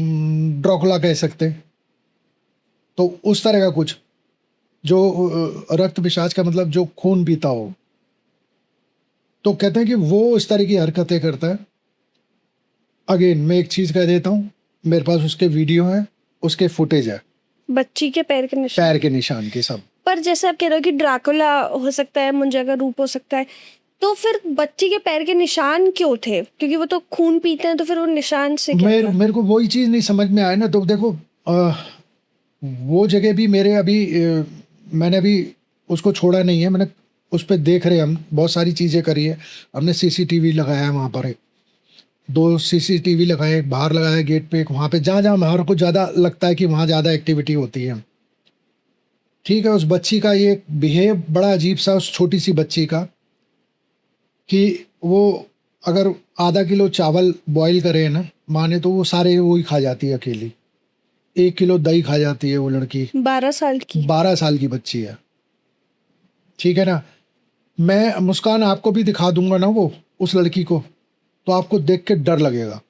Speaker 1: ड्रैकुला कह सकते हैं। तो उस तरह का कुछ, जो रक्त पिशाच का मतलब जो खून पीता हो, तो कहते हैं कि वो इस तरह की हरकतें करता है। अगेन मैं एक चीज़ कह देता हूँ, मेरे पास उसके वीडियो हैं, उसके फुटेज है,
Speaker 3: बच्ची के पैर के निशान।
Speaker 1: पैर के निशान के सब।
Speaker 3: पर जैसे आप कह रहे हो कि ड्रैकुला हो सकता है, मुंजा का रूप हो सकता है, तो फिर बच्ची के पैर के निशान क्यों थे? क्योंकि वो तो खून पीते हैं, तो फिर वो निशान से क्या था?
Speaker 1: मेरे को वही चीज़ नहीं समझ में आया ना। तो देखो वो जगह भी मेरे अभी मैंने अभी उसको छोड़ा नहीं है, मैंने उस पर देख रहे, हम बहुत सारी चीज़ें करी है। हमने सीसीटीवी लगाया है वहाँ पर, 2 सीसीटीवी लगाए, बाहर लगाया गेट पे, एक वहाँ पे, जहाँ जहाँ हमारे को ज़्यादा लगता है कि वहाँ ज़्यादा एक्टिविटी होती है। ठीक है, उस बच्ची का ये बिहेव बड़ा अजीब सा, उस छोटी सी बच्ची का, कि वो अगर आधा किलो चावल बॉईल करे ना माने, तो वो सारे वो ही खा जाती है अकेली। 1 किलो दही खा जाती है वो लड़की।
Speaker 3: 12 साल की?
Speaker 1: 12 साल की बच्ची है, ठीक है ना। मैं मुस्कान आपको भी दिखा दूंगा ना वो, उस लड़की को, तो आपको देख के डर लगेगा।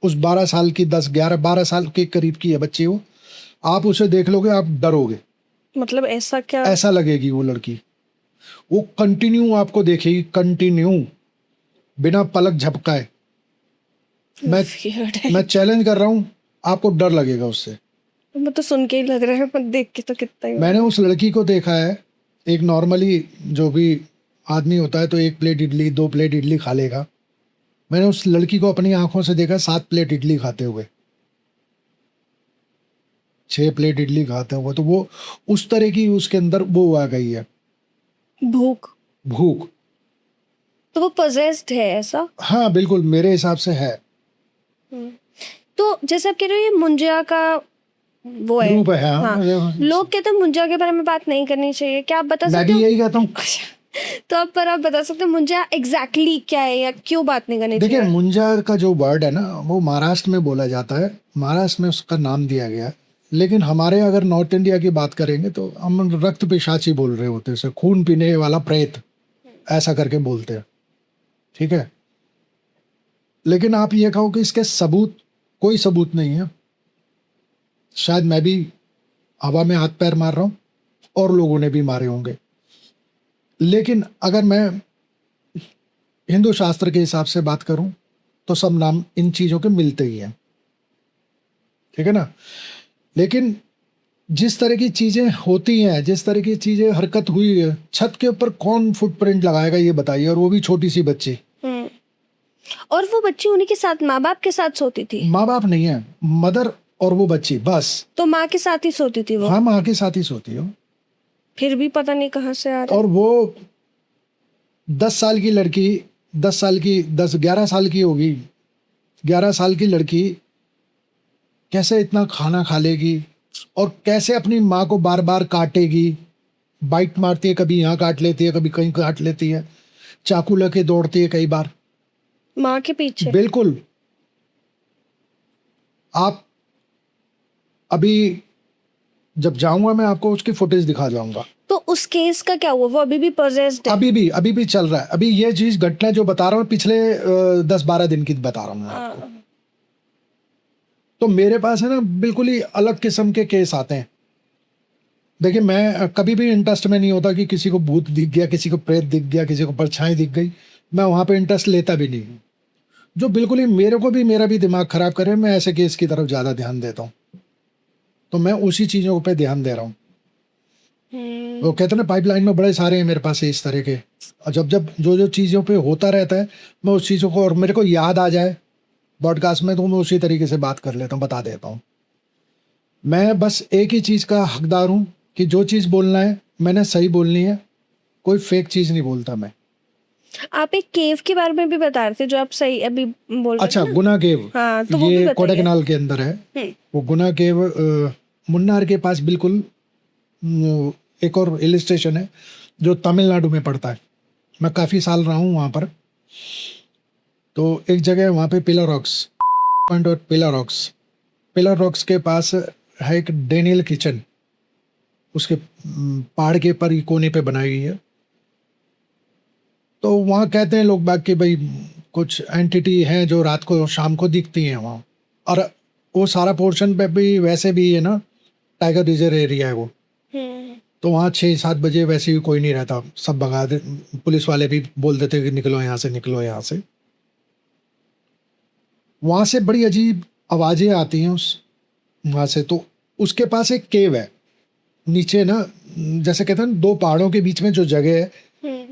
Speaker 1: उस 12 साल की, 10, 11, 12 साल के करीब की है बच्ची वो। आप उसे देख लोगे, आप डरोगे।
Speaker 3: मतलब ऐसा क्या?
Speaker 1: ऐसा लगेगी वो लड़की, वो कंटिन्यू आपको देखेगी, कंटिन्यू, बिना पलक झपकाए।
Speaker 3: Weird है।
Speaker 1: मैं चैलेंज कर रहा हूँ, आपको डर लगेगा उससे।
Speaker 3: मैं तो सुन के ही लग रहा है, पर देख के तो कितना ही।
Speaker 1: मैंने उस लड़की को देखा है, एक नॉर्मली जो भी आदमी होता है तो 1 प्लेट इडली, 2 प्लेट इडली खा लेगा। मैंने उस लड़की को अपनी आंखों से देखा 7 प्लेट इडली खाते हुए, 6 प्लेट इडली खाते हुए। तो वो उस तरह की उसके अंदर वो आ गई है, भूख।
Speaker 3: तो वो पोजेस्ड है ऐसा?
Speaker 1: हाँ बिल्कुल, मेरे हिसाब से है।
Speaker 3: तो जैसे आप कह रहे हो ये मुंजा का वो है
Speaker 1: रूप है, हाँ।
Speaker 3: हाँ। लोग कहते हैं मुंजा के बारे में बात नहीं करनी चाहिए, क्या आप बता
Speaker 1: मैं
Speaker 3: सकते
Speaker 1: भी
Speaker 3: हो?
Speaker 1: यही कहता हूँ।
Speaker 3: तो अब पर आप बता सकते हो मुंजा एग्जैक्टली क्या है, या क्यों बात नहीं करनी
Speaker 1: देखिए,
Speaker 3: चाहिए?
Speaker 1: मुंजा का जो वर्ड है ना, वो महाराष्ट्र में बोला जाता है, महाराष्ट्र में उसका नाम दिया गया है। लेकिन हमारे अगर नॉर्थ इंडिया की बात करेंगे तो हम रक्त पिशाची बोल रहे होते हैं उसे, खून पीने वाला प्रेत, ऐसा करके बोलते हैं, ठीक है। लेकिन आप ये कहो कि इसके सबूत, कोई सबूत नहीं है। शायद मैं भी हवा में हाथ पैर मार रहा हूँ, और लोगों ने भी मारे होंगे। लेकिन अगर मैं हिंदू शास्त्र के हिसाब से बात करूं तो सब नाम इन चीज़ों के मिलते ही हैं, ठीक है ना। लेकिन जिस तरह की चीज़ें होती हैं, जिस तरह की चीज़ें हरकत हुई है, छत के ऊपर कौन फुटप्रिंट लगाएगा ये बताइए, और वो भी छोटी सी बच्ची।
Speaker 3: और वो बच्ची उन्हीं के साथ, माँ बाप के साथ सोती थी?
Speaker 1: माँ बाप नहीं है, मदर और वो बच्ची, बस।
Speaker 3: तो माँ के साथ ही सोती थी वो?
Speaker 1: हाँ, माँ के साथ ही सोती हो।
Speaker 3: फिर भी पता नहीं कहाँ से आ रहा।
Speaker 1: और वो 10 साल की लड़की, 10 साल की, 11 साल की होगी, 11 साल की लड़की कैसे इतना खाना खा लेगी, और कैसे अपनी माँ को बार बार काटेगी, बाइट मारती है, कभी यहाँ काट लेती है, कभी कहीं काट लेती है, चाकू लेके दौड़ती है कई बार
Speaker 3: माँ के पीछे।
Speaker 1: बिल्कुल। आप अभी जब जाऊंगा मैं आपको उसकी फुटेज दिखा जाऊंगा।
Speaker 3: तो उस केस का क्या हुआ? वो अभी भी पोजेस्ड है?
Speaker 1: अभी भी चल रहा है। अभी ये चीज घटना जो बता रहा हूँ पिछले 10-12 दिन की बता रहा हूँ मैं आपको। तो मेरे पास है ना बिल्कुल ही अलग किस्म के केस आते हैं। देखिए, मैं कभी भी इंटरेस्ट में नहीं होता कि किसी को भूत दिख गया, किसी को प्रेत दिख गया, किसी को परछाई दिख गई, मैं वहाँ पे इंटरेस्ट लेता भी नहीं। जो बिल्कुल ही मेरे को भी, मेरा भी दिमाग खराब करे, मैं ऐसे केस की तरफ ज़्यादा ध्यान देता हूँ। तो मैं उसी चीज़ों पे ध्यान दे रहा हूँ। वो कहते हैं ना, पाइपलाइन में बड़े सारे हैं मेरे पास इस तरह के। और जब जो चीज़ों पे होता रहता है, मैं उस चीज़ों को, और मेरे को याद आ जाए पॉडकास्ट में, तो मैं उसी तरीके से बात कर लेता हूँ, बता देता हूँ। मैं बस एक ही चीज़ का हकदार हूँ कि जो चीज़ बोलना है मैंने सही बोलनी है, कोई फेक चीज़ नहीं बोलता मैं।
Speaker 3: आप एक केव के बारे में भी बता रहे थे जो आप सही अभी बोल रहे
Speaker 1: अच्छा,
Speaker 3: थे ना?
Speaker 1: गुना केव,
Speaker 3: हाँ, तो वो भी
Speaker 1: ये
Speaker 3: बताइए।
Speaker 1: कोडाईकनाल के अंदर है।
Speaker 3: हम्म,
Speaker 1: वो गुना केव मुन्नार के पास बिल्कुल एक और हिल स्टेशन है जो तमिलनाडु में पड़ता है। मैं काफ़ी साल रहा हूँ वहाँ पर। तो एक जगह है वहाँ पे पिलर रॉक्स पॉइंट, और पिलर रॉक्स के पास है एक डेनियल किचन, उसके पहाड़ के ऊपर ही कोने पे बनाई गई है। तो वहाँ कहते हैं लोग बाग कि भाई कुछ एंटिटी हैं जो रात को शाम को दिखती हैं वहाँ। और वो सारा पोर्शन पे भी वैसे भी है ना, टाइगर रिजर्व एरिया है वो।
Speaker 3: हम्म,
Speaker 1: तो वहाँ 6-7 बजे वैसे भी कोई नहीं रहता, सब भगा दे, पुलिस वाले भी बोल देते कि निकलो यहाँ से, निकलो यहाँ से। वहाँ से बड़ी अजीब आवाज़ें आती हैं उस वहाँ से। तो उसके पास एक केव है नीचे ना, जैसे कहते हैं ना, दो पहाड़ों के बीच में जो जगह है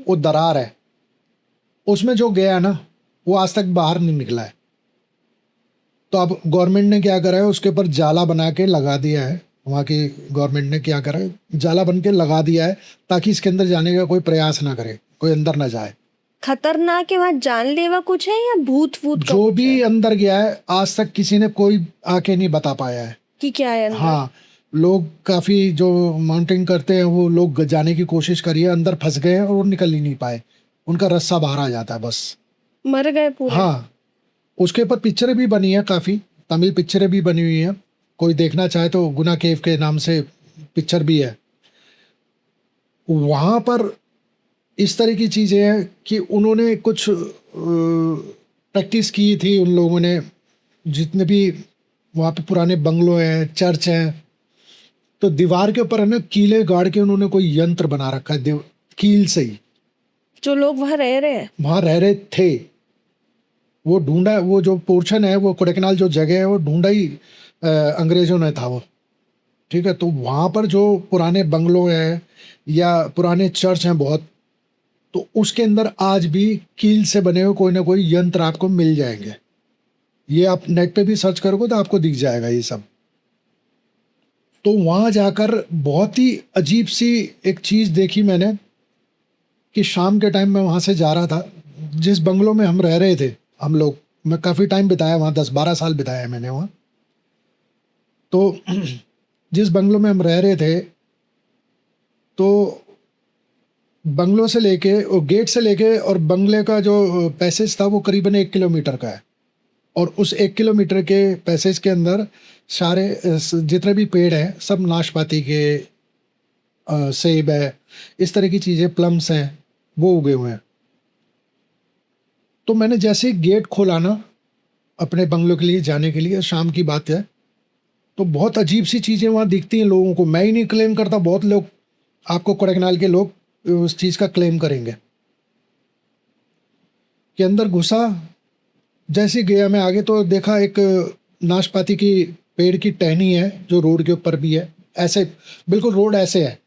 Speaker 1: वो दरार है, उसमें जो गया ना वो आज तक बाहर नहीं निकला है। तो अब गवर्नमेंट ने क्या करा है, उसके ऊपर जाला बना के लगा दिया है। वहाँ की गवर्नमेंट ने क्या करा है, जाला बन के लगा दिया है ताकि इसके अंदर जाने का कोई प्रयास ना करे, कोई अंदर ना जाए।
Speaker 3: खतरनाक है वहाँ, जानलेवा कुछ है या भूत वूत का
Speaker 1: जो
Speaker 3: कुछ
Speaker 1: भी
Speaker 3: है?
Speaker 1: अंदर गया है आज तक किसी ने कोई आके नहीं बता पाया है।
Speaker 3: कि क्या है अंदर?
Speaker 1: हाँ, लोग काफ़ी जो माउंटिंग करते हैं वो लोग जाने की कोशिश करी है, अंदर फंस गए हैं और वो निकल ही नहीं पाए, उनका रस्सा बाहर आ जाता है बस।
Speaker 3: मर गए पूरे?
Speaker 1: हाँ, उसके ऊपर पिक्चरें भी बनी है, काफ़ी तमिल पिक्चरें भी बनी हुई हैं। कोई देखना चाहे तो गुना केव के नाम से पिक्चर भी है। वहाँ पर इस तरह की चीज़ें हैं कि उन्होंने कुछ प्रैक्टिस की थी उन लोगों ने, जितने भी वहाँ पे पुराने बंगलो हैं, चर्च हैं, तो दीवार के ऊपर है ना कीले गाड़ के उन्होंने कोई यंत्र बना रखा है कील से ही।
Speaker 3: जो लोग वहाँ रह रहे हैं?
Speaker 1: वहाँ रह रहे थे, वो ढूंढा, वो जो पोर्शन है, वो कोडाईकनाल जो जगह है वो ढूंढा ही अंग्रेज़ों ने था वो। ठीक है, तो वहाँ पर जो पुराने बंगलो हैं या पुराने चर्च हैं बहुत, तो उसके अंदर आज भी कील से बने हुए कोई ना कोई यंत्र आपको मिल जाएंगे। ये आप नेट पे भी सर्च करोगे तो आपको दिख जाएगा ये सब। तो वहाँ जाकर बहुत ही अजीब सी एक चीज़ देखी मैंने कि शाम के टाइम मैं वहाँ से जा रहा था, जिस बंगलो में हम रह रहे थे हम लोग, मैं काफ़ी टाइम बिताया वहाँ, 10-12 साल बिताया मैंने वहाँ। तो जिस बंगलो में हम रह रहे थे, तो बंगलो से लेके और गेट से लेके और बंगले का जो पैसेज था वो करीबन 1 किलोमीटर का है। और उस 1 किलोमीटर के पैसेज के अंदर सारे जितने भी पेड़ हैं सब नाशपाती के, सेब है, इस तरह की चीज़ें, प्लम्स हैं, वो उगे हुए हैं। तो मैंने जैसे ही गेट खोला ना अपने बंगलो के लिए जाने के लिए, शाम की बात है, तो बहुत अजीब सी चीज़ें वहाँ दिखती हैं लोगों को। मैं ही नहीं क्लेम करता, बहुत लोग आपको कोडाईकनाल के लोग उस चीज़ का क्लेम करेंगे कि अंदर घुसा। जैसे ही गया मैं आगे तो देखा एक नाशपाती की पेड़ की टहनी है जो रोड के ऊपर भी है, ऐसे बिल्कुल रोड ऐसे है,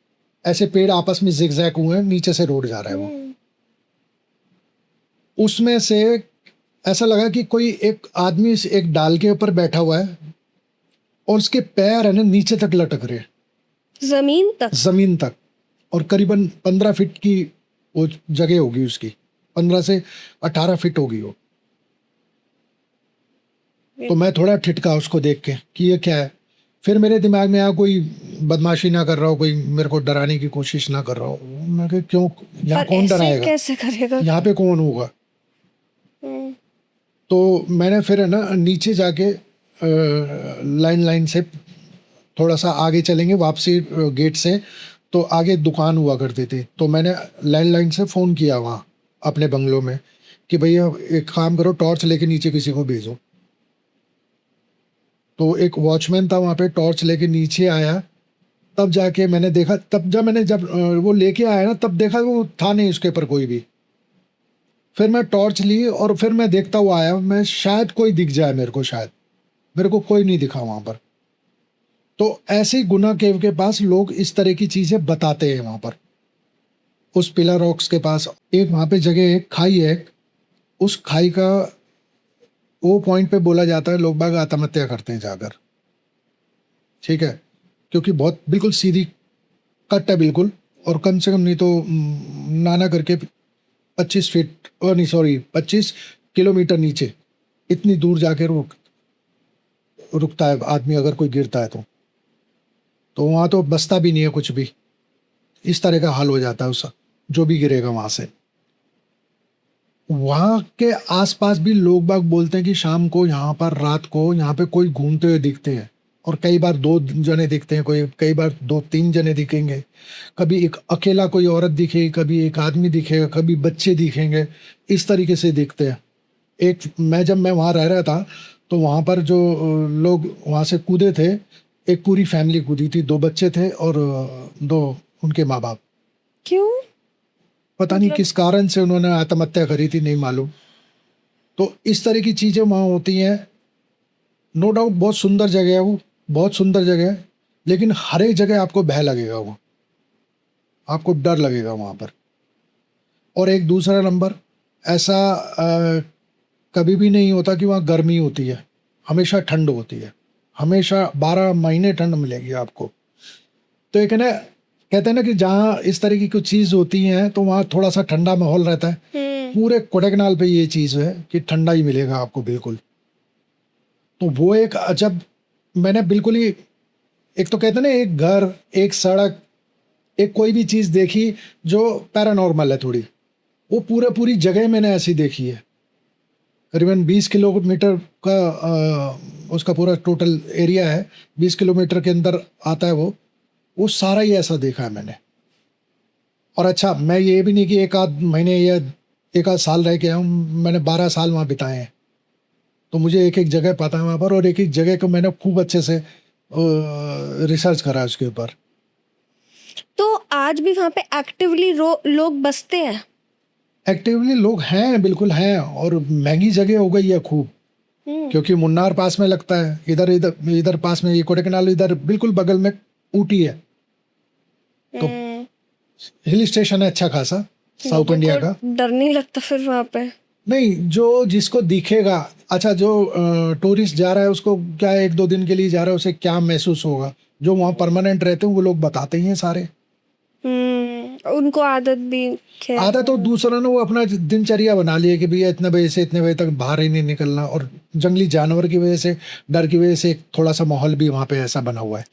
Speaker 1: ऐसे पेड़ आपस में जिगजैग हुए हैं, नीचे से रोड जा रहा है वो। उसमें से ऐसा लगा कि कोई एक आदमी एक डाल के ऊपर बैठा हुआ है और उसके पैर है ना नीचे तक लटक रहे हैं, जमीन तक। और करीबन 15 फीट की वो जगह होगी उसकी, 15 से 18 फीट होगी वो। तो मैं थोड़ा ठिठका उसको देख के कि ये क्या है। फिर मेरे दिमाग में आया कोई बदमाशी ना कर रहा हो, कोई मेरे को डराने की कोशिश ना कर रहा हो। मैं कहा क्यों, यहाँ कौन डराएगा,
Speaker 3: कैसे करेगा?
Speaker 1: यहाँ पे कौन होगा। तो मैंने फिर है ना नीचे जाके लाइन से थोड़ा सा आगे चलेंगे वापसी गेट से, तो आगे दुकान हुआ करती थी। तो मैंने लैंडलाइन से फ़ोन किया वहाँ अपने बंगलों में कि भैया एक काम करो, टॉर्च लेके नीचे किसी को भेजो। तो एक वॉचमैन था वहाँ पे, टॉर्च लेके नीचे आया। तब जाके मैंने देखा, जब वो लेके आया ना, तब देखा वो था नहीं उसके ऊपर कोई भी। फिर मैं टॉर्च ली और फिर मैं देखता हुआ आया, मैं शायद कोई दिख जाए मेरे को, शायद मेरे को कोई नहीं दिखा वहाँ पर। तो ऐसे ही गुना केव के पास लोग इस तरह की चीज़ें बताते हैं। वहाँ पर उस पिलर रॉक्स के पास एक वहाँ पे जगह, एक खाई है, उस खाई का वो पॉइंट पे बोला जाता है लोग बाग आत्महत्या करते हैं जाकर। ठीक है, क्योंकि बहुत बिल्कुल सीधी कट है बिल्कुल, और कम से कम नहीं तो नाना करके 25 फीट नहीं सॉरी 25 किलोमीटर नीचे, इतनी दूर जाके रुकता है आदमी अगर कोई गिरता है तो वहाँ तो बचता भी नहीं है कुछ भी, इस तरह का हाल हो जाता है उसका जो भी गिरेगा वहाँ से। वहाँ के आसपास भी लोग बाग बोलते हैं कि शाम को यहाँ पर रात को यहाँ पे कोई घूमते हुए दिखते हैं, और कई बार 2 जने दिखते हैं, कई बार 2-3 जने दिखेंगे, कभी एक अकेला कोई औरत दिखेगी, कभी एक आदमी दिखेगा, कभी बच्चे दिखेंगे, इस तरीके से दिखते हैं। जब मैं वहाँ रह रहा था तो वहाँ पर जो लोग वहाँ से कूदे थे, एक पूरी फैमिली कूदी थी, 2 बच्चे थे और 2 उनके माँ बाप।
Speaker 3: क्यों?
Speaker 1: पता नहीं किस कारण से उन्होंने आत्महत्या करी थी, नहीं मालूम। तो इस तरह की चीज़ें वहाँ होती हैं। नो डाउट बहुत सुंदर जगह है वो, बहुत सुंदर जगह है, लेकिन हर एक जगह आपको भय लगेगा, वो आपको डर लगेगा वहाँ पर। और एक दूसरा नंबर, ऐसा कभी भी नहीं होता कि वहाँ गर्मी होती है, हमेशा ठंड होती है, हमेशा 12 महीने ठंड मिलेगी आपको। तो एक है ना, कहते हैं ना कि जहाँ इस तरह की कुछ चीज़ होती हैं तो वहाँ थोड़ा सा ठंडा माहौल रहता है। पूरे कोडाईकनाल पे ये चीज़ है कि ठंडा ही मिलेगा आपको बिल्कुल। तो वो एक अजब, मैंने बिल्कुल ही, एक तो कहते हैं ना, एक घर, एक सड़क, एक कोई भी चीज़ देखी जो पैरानॉर्मल है थोड़ी, वो पूरी जगह मैंने ऐसी देखी है। करीबन 20 किलोमीटर का उसका पूरा टोटल एरिया है, 20 किलोमीटर के अंदर आता है वो सारा ही ऐसा देखा है मैंने। और अच्छा, मैं ये भी नहीं कि 1-8 महीने या 1-8 साल रह के आया हूँ, मैंने 12 साल वहाँ बिताए हैं, तो मुझे एक जगह पता है वहाँ पर, और एक जगह को मैंने खूब अच्छे से रिसर्च करा उसके ऊपर।
Speaker 3: तो आज भी वहाँ पे एक्टिवली लोग बसते हैं?
Speaker 1: एक्टिवली लोग हैं, बिल्कुल हैं, और महंगी जगह हो गई है खूब, क्योंकि मुन्नार पास में लगता है, इधर पास में ये कोडाईकनाल, इधर बिल्कुल बगल में ऊटी है, तो हिल स्टेशन है अच्छा खासा साउथ इंडिया का।
Speaker 3: डर नहीं लगता फिर वहाँ पे?
Speaker 1: नहीं, जो जिसको दिखेगा, अच्छा जो टूरिस्ट जा रहा है उसको क्या 1-2 दिन के लिए जा रहा है, उसे क्या महसूस होगा, जो वहाँ परमानेंट रहते हैं वो लोग बताते ही हैं सारे।
Speaker 3: उनको आदत भी
Speaker 1: आदत तो दूसरा ना, वो अपना दिनचर्या बना लिए कि भैया इतने बजे से इतने बजे तक बाहर ही नहीं निकलना, और जंगली जानवर की वजह से, डर की वजह से थोड़ा सा माहौल भी वहाँ पे ऐसा बना हुआ है।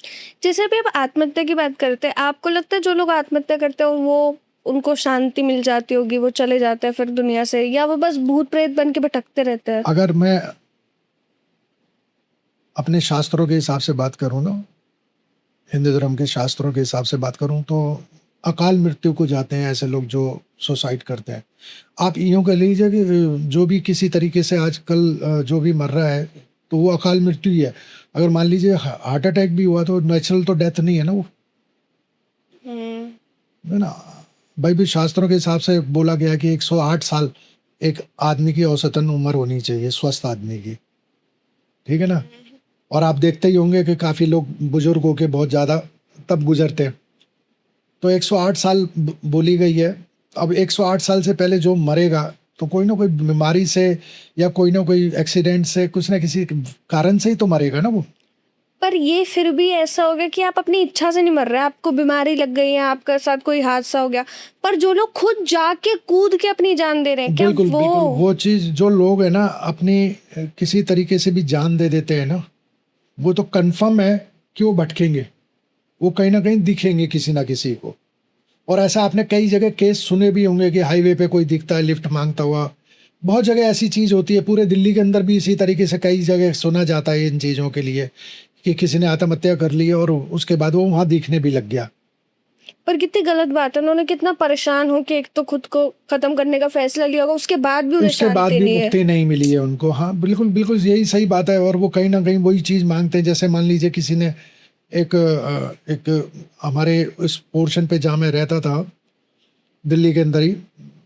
Speaker 3: जैसे अभी आप आत्महत्या की बात करते हैं, आपको लगता है जो लोग आत्महत्या करते हैं वो उनको शांति मिल जाती होगी, वो चले जाते हैं फिर दुनिया से, या वो बस भूत प्रेत बन के भटकते रहते हैं?
Speaker 1: अगर मैं अपने शास्त्रों के हिसाब से बात करूँ ना, हिंदू धर्म के शास्त्रों के हिसाब से बात करूँ, तो अकाल मृत्यु को जाते हैं ऐसे लोग जो सुसाइड करते हैं। आप यूँ कह लीजिए कि जो भी किसी तरीके से आजकल जो भी मर रहा है तो वो अकाल मृत्यु ही है। अगर मान लीजिए हार्ट अटैक भी हुआ तो नेचुरल तो डेथ नहीं है ना वो, है ना। भाई भी शास्त्रों के हिसाब से बोला गया कि 108 साल एक आदमी की औसतन उम्र होनी चाहिए, स्वस्थ आदमी की, ठीक है ना। और आप देखते ही होंगे कि काफ़ी लोग बुजुर्ग होके बहुत ज़्यादा तब गुजरते हैं। तो 108 साल बोली गई है। अब 108 साल से पहले जो मरेगा तो कोई ना कोई बीमारी से या कोई ना कोई एक्सीडेंट से, कुछ ना किसी कारण से ही तो मरेगा ना वो।
Speaker 3: पर ये फिर भी ऐसा हो गया कि आप अपनी इच्छा से नहीं मर रहे, आपको बीमारी लग गई है, आपके साथ कोई हादसा हो गया, पर जो लोग खुद जाके कूद के अपनी जान दे रहे हैं, क्या
Speaker 1: बिल्कुल वो चीज़, जो लोग है ना अपनी किसी तरीके से भी जान दे देते हैं ना, वो तो कंफर्म है कि वो भटकेंगे, वो कहीं ना कहीं दिखेंगे किसी ना किसी को। और ऐसा आपने कई जगह केस सुने भी होंगे कि हाईवे पे कोई दिखता है लिफ्ट मांगता हुआ, बहुत जगह ऐसी चीज़ होती है। पूरे दिल्ली के अंदर भी इसी तरीके से कई जगह सुना जाता है इन चीज़ों के लिए कि किसी ने आत्महत्या कर ली और उसके बाद वो वहाँ दिखने भी लग गया।
Speaker 3: पर कितनी गलत बात है, उन्होंने कितना परेशान हो के एक तो खुद को खत्म करने का फैसला लिया होगा, उसके बाद भी उन्हें शांति नहीं है,
Speaker 1: मुक्ति नहीं मिली है उनको। हाँ बिल्कुल यही सही बात है। और वो कहीं ना कहीं वही चीज़ मांगते हैं। जैसे मान लीजिए किसी ने एक हमारे उस पोर्शन पे जहाँ मैं रहता था दिल्ली के अंदर ही,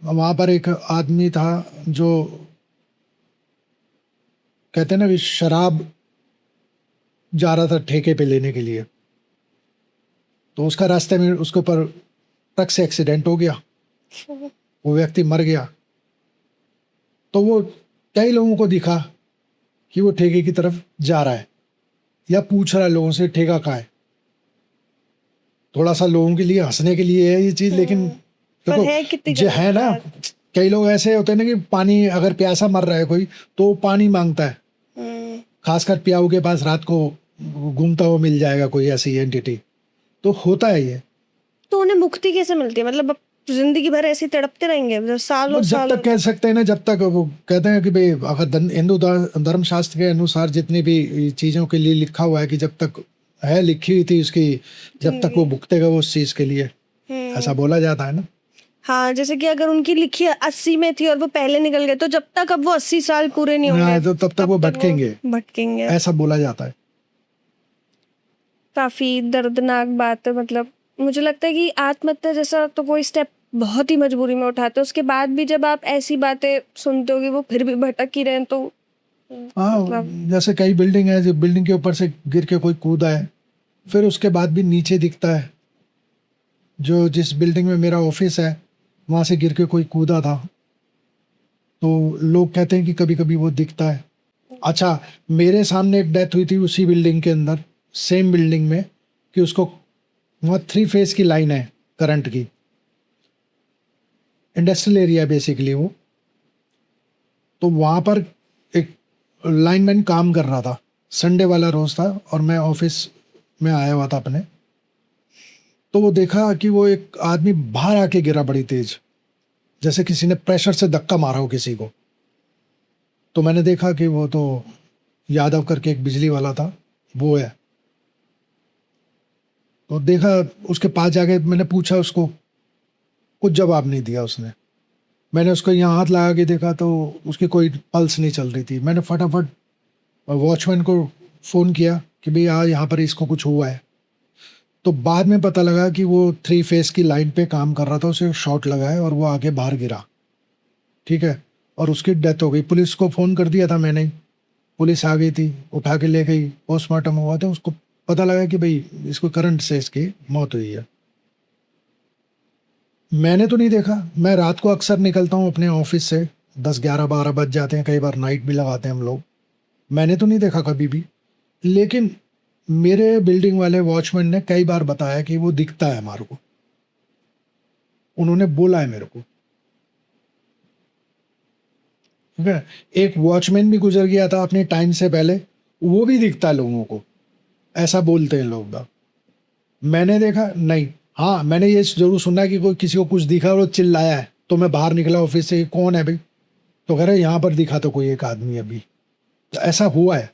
Speaker 1: वहाँ पर एक आदमी था जो कहते हैं ना कि शराब जा रहा था ठेके पे लेने के लिए, तो उसका रास्ते में उसके ऊपर ट्रक से एक्सीडेंट हो गया, वो व्यक्ति मर गया। तो वो कई लोगों को दिखा कि वो ठेके की तरफ जा रहा है या पूछ रहा है लोगों से ठेका कहाँ है। थोड़ा सा लोगों के लिए हंसने के लिए है ये चीज, लेकिन
Speaker 3: पर
Speaker 1: देखो
Speaker 3: है कितनी
Speaker 1: जो
Speaker 3: गलत
Speaker 1: है ना,
Speaker 3: बात।
Speaker 1: कई लोग ऐसे होते हैं ना कि पानी, अगर प्यासा मर रहा है कोई तो वो पानी मांगता है,
Speaker 3: हम्म,
Speaker 1: खासकर प्याऊ के पास रात को घूमता हुआ मिल जाएगा कोई ऐसी एंटिटी, तो होता है ये।
Speaker 3: तो उन्हें मुक्ति कैसे मिलती है? मतलब अब जिंदगी भर ऐसे ही तड़पते रहेंगे
Speaker 1: वो
Speaker 3: सालों
Speaker 1: जब
Speaker 3: सालों
Speaker 1: तक कह सकते हैं ना, जब तक वो कहते हैं कि भाई अगर हिंदू धर्मशास्त्र के अनुसार जितनी भी चीजों के लिए लिखा हुआ है कि जब तक है लिखी हुई थी उसकी, जब तक वो भुगतेगा वो उस चीज के लिए, ऐसा बोला जाता है ना।
Speaker 3: हाँ, जैसे कि अगर उनकी लिखी 80 में थी और वो पहले निकल गए, तो जब तक अब वो 80 साल पूरे नहीं होंगे
Speaker 1: हाँ, तो तब तक वो भटकेंगे,
Speaker 3: भटकेंगे।
Speaker 1: ऐसा बोला जाता है।
Speaker 3: काफी दर्दनाक बात है। मतलब मुझे लगता है कि आत्महत्या जैसा तो कोई स्टेप बहुत ही मजबूरी में उठाते हैं, उसके बाद भी जब आप ऐसी बातें सुनते हो कि वो फिर भी भटक ही रहे हैं, तो
Speaker 1: हाँ,
Speaker 3: मतलब
Speaker 1: जैसे कई बिल्डिंग है, जो बिल्डिंग के ऊपर से गिर के कोई कूदा है, फिर उसके बाद भी नीचे दिखता है। जो जिस बिल्डिंग में मेरा ऑफिस है वहां से गिर के कोई कूदा था, तो लोग कहते हैं कि कभी कभी वो दिखता है। अच्छा, मेरे सामने एक डेथ हुई थी उसी बिल्डिंग के अंदर, सेम बिल्डिंग में, कि उसको वहाँ 3 फेज की लाइन है करंट की, इंडस्ट्रियल एरिया बेसिकली वो, तो वहाँ पर एक लाइनमैन काम कर रहा था, संडे वाला रोज था और मैं ऑफिस में आया हुआ था अपने, तो वो देखा कि वो एक आदमी बाहर आके गिरा बड़ी तेज, जैसे किसी ने प्रेशर से धक्का मारा हो किसी को। तो मैंने देखा कि वो तो यादव करके एक बिजली वाला था, वो है। तो देखा, उसके पास जाके मैंने पूछा उसको, कुछ जवाब नहीं दिया उसने। मैंने उसको यहाँ हाथ लगा के देखा तो उसकी कोई पल्स नहीं चल रही थी। मैंने फटाफट वॉचमैन को फ़ोन किया कि भैया यहाँ पर इसको कुछ हुआ है। तो बाद में पता लगा कि वो 3 फेज की लाइन पे काम कर रहा था, उसे शॉट लगा है और वो आगे बाहर गिरा, ठीक है, और उसकी डेथ हो गई। पुलिस को फ़ोन कर दिया था मैंने ही, पुलिस आ गई थी, उठा के ले गई, पोस्टमार्टम हुआ था, उसको पता लगा कि भाई इसको करंट से इसकी मौत हुई है। मैंने तो नहीं देखा, मैं रात को अक्सर निकलता हूँ अपने ऑफिस से, 10 11 12 बज जाते हैं, कई बार नाइट भी लगाते हैं हम लोग। मैंने तो नहीं देखा कभी भी, लेकिन मेरे बिल्डिंग वाले वॉचमैन ने कई बार बताया कि वो दिखता है हमारे को, उन्होंने बोला है मेरे को, ठीक है। एक वॉचमैन भी गुजर गया था अपने टाइम से पहले, वो भी दिखता है लोगों को, ऐसा बोलते हैं लोग बाग। मैंने देखा नहीं। हाँ, मैंने ये जरूर सुना कि कोई किसी को कुछ दिखा और वो चिल्लाया है, तो मैं बाहर निकला ऑफिस से, कौन है भाई, तो कह रहे यहाँ पर दिखा तो कोई एक आदमी अभी, तो ऐसा हुआ है।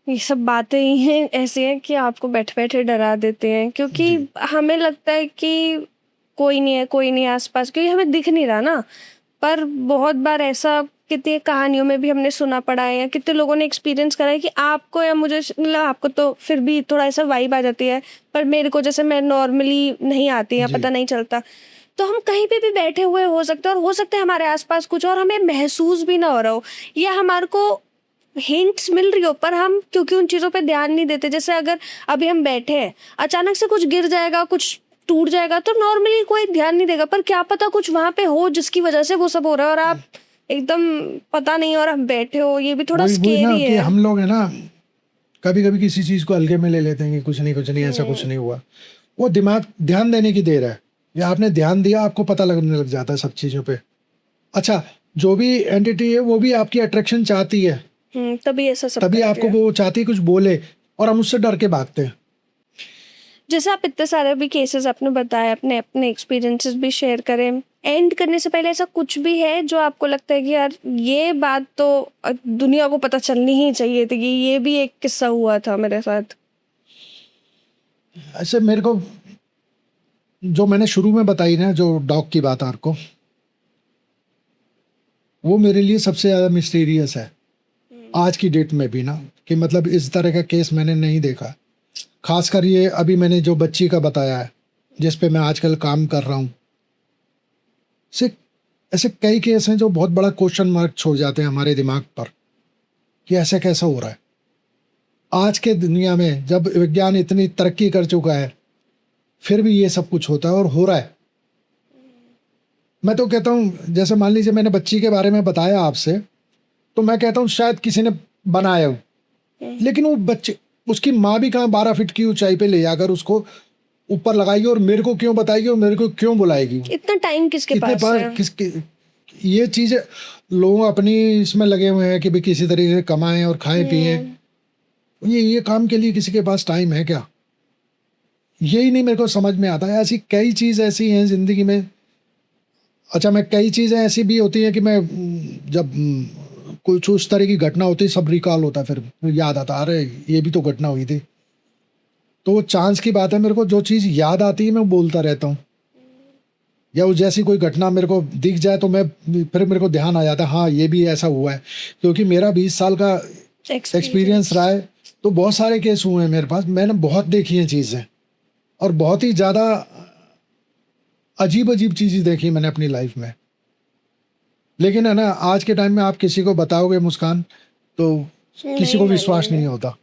Speaker 3: ये सब बातें ही हैं ऐसी हैं कि आपको बैठे बैठे डरा देते हैं, क्योंकि हमें लगता है कि कोई नहीं है, कोई नहीं है आसपास, क्योंकि हमें दिख नहीं रहा ना। पर बहुत बार ऐसा कितनी कहानियों में भी हमने सुना पड़ा है, या कितने लोगों ने एक्सपीरियंस करा है कि आपको, या मुझे मतलब आपको तो फिर भी थोड़ा ऐसा वाइब आ जाती है, पर मेरे को जैसे मैं नॉर्मली नहीं आती है, पता नहीं चलता, तो हम कहीं पे भी बैठे हुए हो सकते हैं और हो सकता है हमारे आसपास कुछ और हमें महसूस भी ना हो रहा हो, या हमारे को हिंट्स मिल रही हो, पर हम क्योंकि उन चीज़ों पे ध्यान नहीं देते। जैसे अगर अभी हम बैठे हैं, अचानक से कुछ गिर जाएगा, कुछ टूट जाएगा, तो नॉर्मली कोई ध्यान नहीं देगा, पर क्या पता कुछ वहां पे हो जिसकी वजह से वो सब हो रहा है और आप एकदम पता नहीं और हम बैठे हो। ये भी थोड़ा
Speaker 1: वही ना
Speaker 3: स्केरी
Speaker 1: कि
Speaker 3: है।
Speaker 1: हम लोग है ना, कभी कभी किसी चीज को हल्के में ले लेते हैं कि कुछ नहीं ऐसा कुछ नहीं हुआ। वो दिमाग ध्यान देने की देर है, या आपने ध्यान दिया, आपको पता लगने लग जाता है सब चीजों पे। अच्छा, जो भी एंटिटी है वो भी आपकी अट्रैक्शन चाहती है,
Speaker 3: तभी ऐसा सब
Speaker 1: तभी
Speaker 3: करते
Speaker 1: आपको
Speaker 3: हैं।
Speaker 1: वो चाहती है कुछ बोले, और हम उससे डर के भागते हैं।
Speaker 3: जैसे आप इतने सारे भी केसेस आपने बताए, अपने अपने एक्सपीरियंसेस भी शेयर करें, एंड करने से पहले ऐसा कुछ भी है जो आपको लगता है कि यार ये बात तो दुनिया को पता चलनी ही चाहिए थी कि ये भी एक किस्सा हुआ था मेरे साथ?
Speaker 1: ऐसे मेरे को जो मैंने शुरू में बताई ना, जो डॉग की बात आपको, वो मेरे लिए सबसे ज़्यादा मिस्टीरियस है आज की डेट में भी ना, कि मतलब इस तरह का केस मैंने नहीं देखा। खासकर ये अभी मैंने जो बच्ची का बताया है, जिस पे मैं आजकल काम कर रहा हूँ, से ऐसे कई केस हैं जो बहुत बड़ा क्वेश्चन मार्क छोड़ जाते हैं हमारे दिमाग पर कि ऐसे कैसे हो रहा है। आज के दुनिया में जब विज्ञान इतनी तरक्की कर चुका है, फिर भी ये सब कुछ होता है और हो रहा है। मैं तो कहता हूँ, जैसे मान लीजिए मैंने बच्ची के बारे में बताया आपसे, तो मैं कहता हूँ शायद किसी ने बनाया हो, लेकिन वो बच्चे उसकी माँ भी कहाँ 12 फीट की ऊंचाई पे ले जाकर उसको ऊपर लगाएगी और मेरे को क्यों बताएगी और मेरे को क्यों बुलाएगी?
Speaker 3: इतना टाइम किसके
Speaker 1: इतने
Speaker 3: पास
Speaker 1: पास
Speaker 3: है?
Speaker 1: किसके? ये चीज़ लोग अपनी इसमें लगे हुए हैं कि भाई किसी तरीके से कमाएं और खाएं पिए। ये काम के लिए किसी के पास टाइम है क्या? यही नहीं मेरे को समझ में आता है। ऐसी कई चीज़ ऐसी हैं ज़िंदगी में। अच्छा, मैं कई चीज़ें ऐसी भी होती हैं कि मैं जब कुछ उस तरह की घटना होती है सब रिकॉल होता है, फिर याद आता अरे ये भी तो घटना हुई थी। तो वो चांस की बात है, मेरे को जो चीज़ याद आती है मैं बोलता रहता हूँ, या वो जैसी कोई घटना मेरे को दिख जाए तो मैं फिर मेरे को ध्यान आ जाता है हाँ ये भी ऐसा हुआ है, क्योंकि मेरा 20 साल का एक्सपीरियंस रहा है। तो बहुत सारे केस हुए हैं मेरे पास, मैंने बहुत देखी हैं चीज़ें और बहुत ही ज़्यादा अजीब अजीब चीज़ें देखी मैंने अपनी लाइफ में। लेकिन है ना, आज के टाइम में आप किसी को बताओगे मुस्कान तो किसी को विश्वास नहीं होता।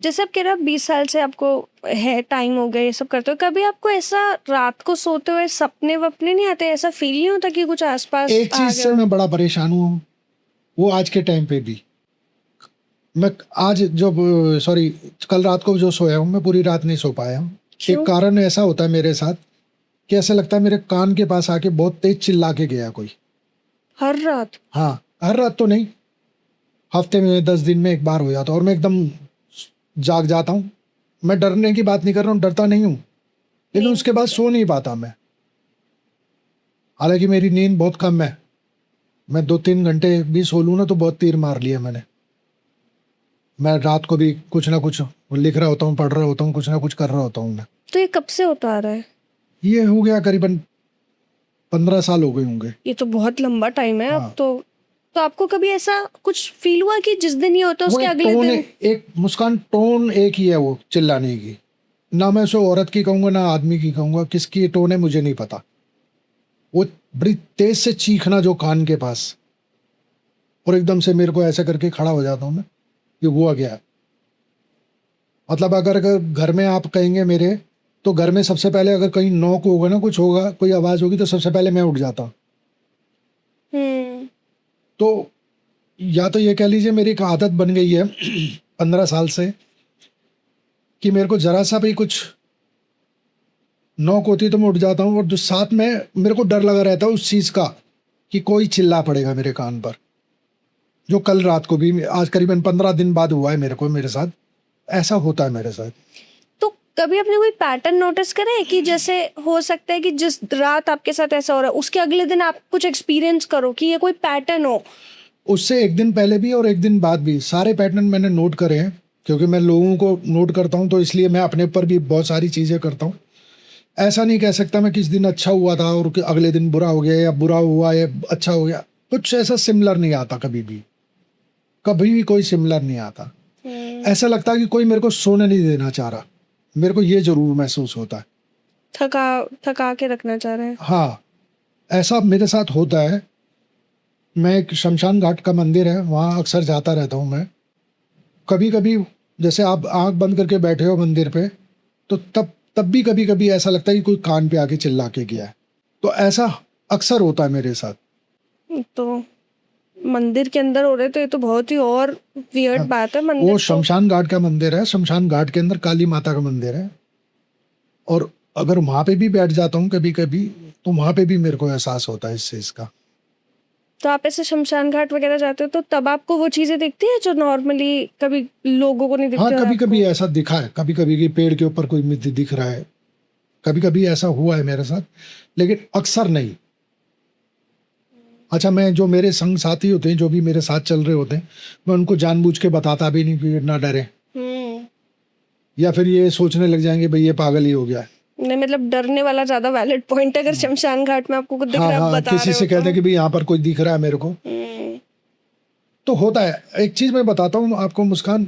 Speaker 3: जैसे आप कह रहे हो 20 साल से आपको है टाइम हो गया ये सब करते हो, कभी आपको ऐसा रात को सोते हुए सपने वपने नहीं आते? ऐसा फील नहीं होता कि कुछ आसपास
Speaker 1: एक
Speaker 3: आ
Speaker 1: चीज़ से
Speaker 3: गया?
Speaker 1: मैं बड़ा परेशान हूँ, वो आज के टाइम पे भी मैं आज जब सॉरी कल रात को जो सोया हूँ मैं पूरी रात नहीं सो पाया हूँ।
Speaker 3: क्यों?
Speaker 1: एक कारण ऐसा होता है मेरे साथ कि ऐसा लगता है मेरे कान के पास आके बहुत तेज चिल्ला के गया कोई।
Speaker 3: हर रात?
Speaker 1: हाँ, हर रात तो नहीं, हफ्ते में 10 दिन में एक बार हो जाता और मैं एकदम जाग जाता हूँ। मैं डरने की बात नहीं कर रहा हूँ, डरता नहीं हूँ, लेकिन उसके बाद सो नहीं पाता मैं। हालांकि मेरी नींद बहुत कम है, मैं 2-3 घंटे भी सो लूँ ना तो बहुत तीर मार लिया मैंने। मैं रात को भी कुछ ना कुछ लिख रहा होता हूँ, पढ़ रहा होता हूँ, कुछ ना कुछ कर रहा होता हूँ मैं।
Speaker 3: तो ये कब से होता आ रहा है?
Speaker 1: ये हो गया करीबन 15 साल हो गए होंगे।
Speaker 3: ये तो बहुत लंबा टाइम है।
Speaker 1: हाँ।
Speaker 3: अब तो आपको कभी ऐसा कुछ फील हुआ कि जिस दिन ये होता है
Speaker 1: वो
Speaker 3: उसके
Speaker 1: एक
Speaker 3: अगले
Speaker 1: टोन
Speaker 3: दिन?
Speaker 1: एक मुस्कान टोन एक ही है वो चिल्लाने की। ना मैं उसे औरत की कहूँगा ना आदमी की कहूँगा, किसकी ये टोन है मुझे नहीं पता। वो बड़ी तेज से चीखना जो कान के पास, और एकदम से मेरे को ऐसा करके खड़ा हो जाता हूँ मैं, ये हुआ गया। मतलब अगर घर में आप कहेंगे मेरे, तो घर में सबसे पहले अगर कहीं नॉक होगा ना, कुछ होगा, कोई आवाज़ होगी तो सबसे पहले मैं उठ जाता हूँ। तो या तो ये कह लीजिए मेरी एक आदत बन गई है 15 साल से कि मेरे को ज़रा सा भी कुछ नॉक होती है तो मैं उठ जाता हूँ, और जो साथ में मेरे को डर लगा रहता है उस चीज़ का कि कोई चिल्ला पड़ेगा मेरे कान पर। जो कल रात को भी, आज करीबन 15 दिन बाद हुआ है मेरे साथ ऐसा होता है मेरे साथ।
Speaker 3: तो कभी आपने कोई पैटर्न नोटिस करा है कि जैसे हो सकता है कि जिस रात आपके साथ ऐसा हो रहा है उसके अगले दिन आप कुछ एक्सपीरियंस करो कि ये कोई पैटर्न हो?
Speaker 1: उससे एक दिन पहले भी और एक दिन बाद भी सारे पैटर्न मैंने नोट करे हैं, क्योंकि मैं लोगों को नोट करता हूँ तो इसलिए मैं अपने ऊपर भी बहुत सारी चीज़ें करता हूँ। ऐसा नहीं कह सकता मैं किस दिन अच्छा हुआ था और अगले दिन बुरा हो गया, या बुरा हुआ या अच्छा हो गया। कुछ ऐसा सिमिलर नहीं आता, कभी भी कोई सिमिलर नहीं आता। ऐसा लगता है कि कोई मेरे को सोने नहीं देना चाह रहा, मेरे को ये जरूर महसूस होता है।
Speaker 3: थका के रखना चाह रहे हैं?
Speaker 1: हाँ, ऐसा मेरे साथ होता है। मैं एक शमशान घाट का मंदिर है, वहाँ अक्सर जाता रहता हूँ मैं। कभी कभी जैसे आप आंख बंद करके बैठे हो मंदिर पे, तो तब भी कभी कभी ऐसा लगता है कि कोई कान पे आके चिल्ला के गया है। तो ऐसा अक्सर होता है मेरे साथ।
Speaker 3: तो मंदिर के अंदर हो रहे तो ये तो बहुत ही और वियर्ड बात है। मंदिर
Speaker 1: वो
Speaker 3: तो
Speaker 1: शमशान घाट का मंदिर है, शमशान घाट के अंदर काली माता का मंदिर है, और अगर वहाँ पे भी बैठ जाता हूँ कभी कभी तो वहाँ पे भी मेरे को एहसास होता है इस चीज़ का।
Speaker 3: तो आप ऐसे शमशान घाट वगैरह जाते हो तो तब आपको वो चीजें दिखती है जो नॉर्मली कभी लोगों को नहीं दिखती?
Speaker 1: हाँ,
Speaker 3: और
Speaker 1: कभी
Speaker 3: आपको?
Speaker 1: कभी ऐसा दिखा है, कभी कभी कि पेड़ के ऊपर कोई दिख रहा है, कभी कभी ऐसा हुआ है मेरे साथ, लेकिन अक्सर नहीं। अच्छा, मैं जो मेरे संग साथी होते हैं, जो भी मेरे साथ चल रहे होते हैं, मैं उनको जानबूझ के बताता भी नहीं कि ना डरे, या फिर ये सोचने लग जाएंगे भाई ये पागल ही हो गया है।
Speaker 3: नहीं, मतलब डरने वाला ज्यादा वैलिड पॉइंट है। अगर शमशान घाट में आपको कुछ दिख
Speaker 1: हाँ
Speaker 3: रहा है, आप
Speaker 1: हाँ,
Speaker 3: बता
Speaker 1: किसी
Speaker 3: रहे
Speaker 1: से
Speaker 3: हो
Speaker 1: कहते हैं कि भाई यहाँ पर कोई दिख रहा है मेरे को, तो होता है। एक चीज़ मैं बताता हूँ आपको मुस्कान,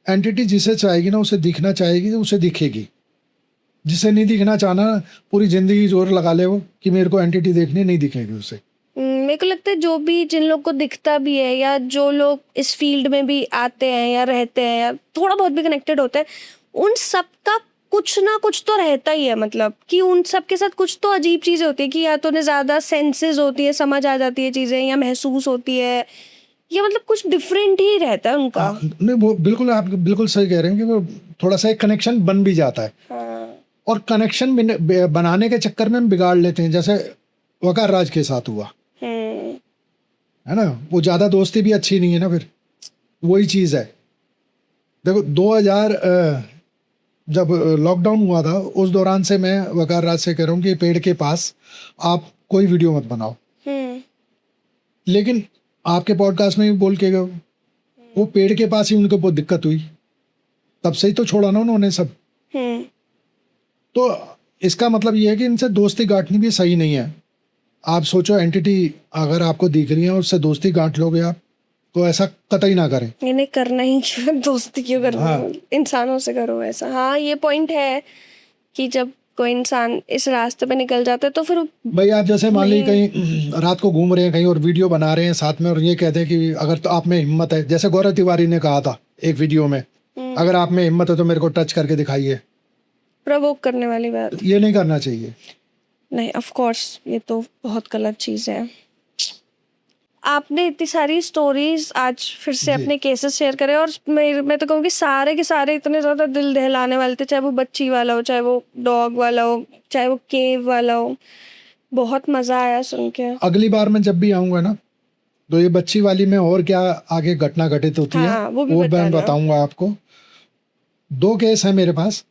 Speaker 1: एंटिटी जिसे चाहेगी ना उसे दिखना चाहेगी, उसे दिखेगी। जिसे नहीं दिखना चाहना, पूरी जिंदगी जोर लगा ले वो कि मेरे को एंटिटी देखनी, नहीं दिखेगी उसे।
Speaker 3: मेरे को लगता है जो भी जिन लोग को दिखता भी है, या जो लोग इस फील्ड में भी आते हैं या रहते हैं या थोड़ा बहुत भी कनेक्टेड होते हैं, उन सब का कुछ ना कुछ तो रहता ही है। मतलब कि उन सब के साथ कुछ तो अजीब चीजें होती है कि या तो उन्हें ज्यादा सेंसेस होती है, समझ आ जाती है चीजें, या महसूस होती है, ये मतलब कुछ डिफरेंट ही रहता है उनका।
Speaker 1: हाँ, नहीं वो बिल्कुल आप बिल्कुल सही कह रहे हैं कि वो थोड़ा सा एक कनेक्शन बन भी जाता है,
Speaker 3: हाँ।
Speaker 1: और कनेक्शन बनाने के चक्कर में हम बिगाड़ लेते हैं, जैसे वकार राज के साथ हुआ है ना। वो ज़्यादा दोस्ती भी अच्छी नहीं है ना, फिर वही चीज़ है। देखो 2000 जब लॉकडाउन हुआ था उस दौरान से मैं वकार राज से कह रहा हूँ कि पेड़ के पास आप कोई वीडियो मत बनाओ, लेकिन आपके पॉडकास्ट में भी बोल के गए वो पेड़ के पास ही उनको बहुत दिक्कत हुई, तब से ही तो छोड़ा ना उन्होंने सब। तो इसका मतलब ये है कि इनसे दोस्ती गांठनी भी सही नहीं है। आप सोचो एंटिटी अगर आपको दिख रही है उससे दोस्ती गांठ लोगे आप, तो ऐसा कतई ना करें।
Speaker 3: इन्हें करना ही क्यों, दोस्ती क्यों करना,
Speaker 1: हाँ।
Speaker 3: इंसानों से करो ऐसा। हाँ ये पॉइंट है कि जब कोई इंसान इस रास्ते पे निकल जाता है तो फिर
Speaker 1: भाई आप जैसे मान ली कहीं रात को घूम रहे हैं कहीं और वीडियो बना रहे हैं साथ में, और ये कहते हैं कि अगर तो आप में हिम्मत है, जैसे गौरव तिवारी ने कहा था एक वीडियो में, अगर आप में हिम्मत है तो मेरे को टच करके दिखाइए।
Speaker 3: प्रोवोक करने वाली बात,
Speaker 1: ये नहीं करना चाहिए।
Speaker 3: नहीं ऑफ कोर्स ये तो बहुत गलत चीज़ है। आपने इतनी सारी स्टोरीज आज फिर से अपने केसेस शेयर करे, और मैं तो कहूँगी सारे के सारे इतने ज़्यादा दिल दहलाने वाले थे, चाहे वो बच्ची वाला हो, चाहे वो डॉग वाला हो, चाहे वो केव वाला हो। बहुत मज़ा आया सुन के।
Speaker 1: अगली बार मैं जब भी आऊँगा ना तो ये बच्ची वाली में और क्या आगे घटना घटित होती
Speaker 3: हाँ,
Speaker 1: है
Speaker 3: वो भी
Speaker 1: मैं
Speaker 3: बताना।
Speaker 1: बताऊंगा आपको। 2 केस हैं मेरे पास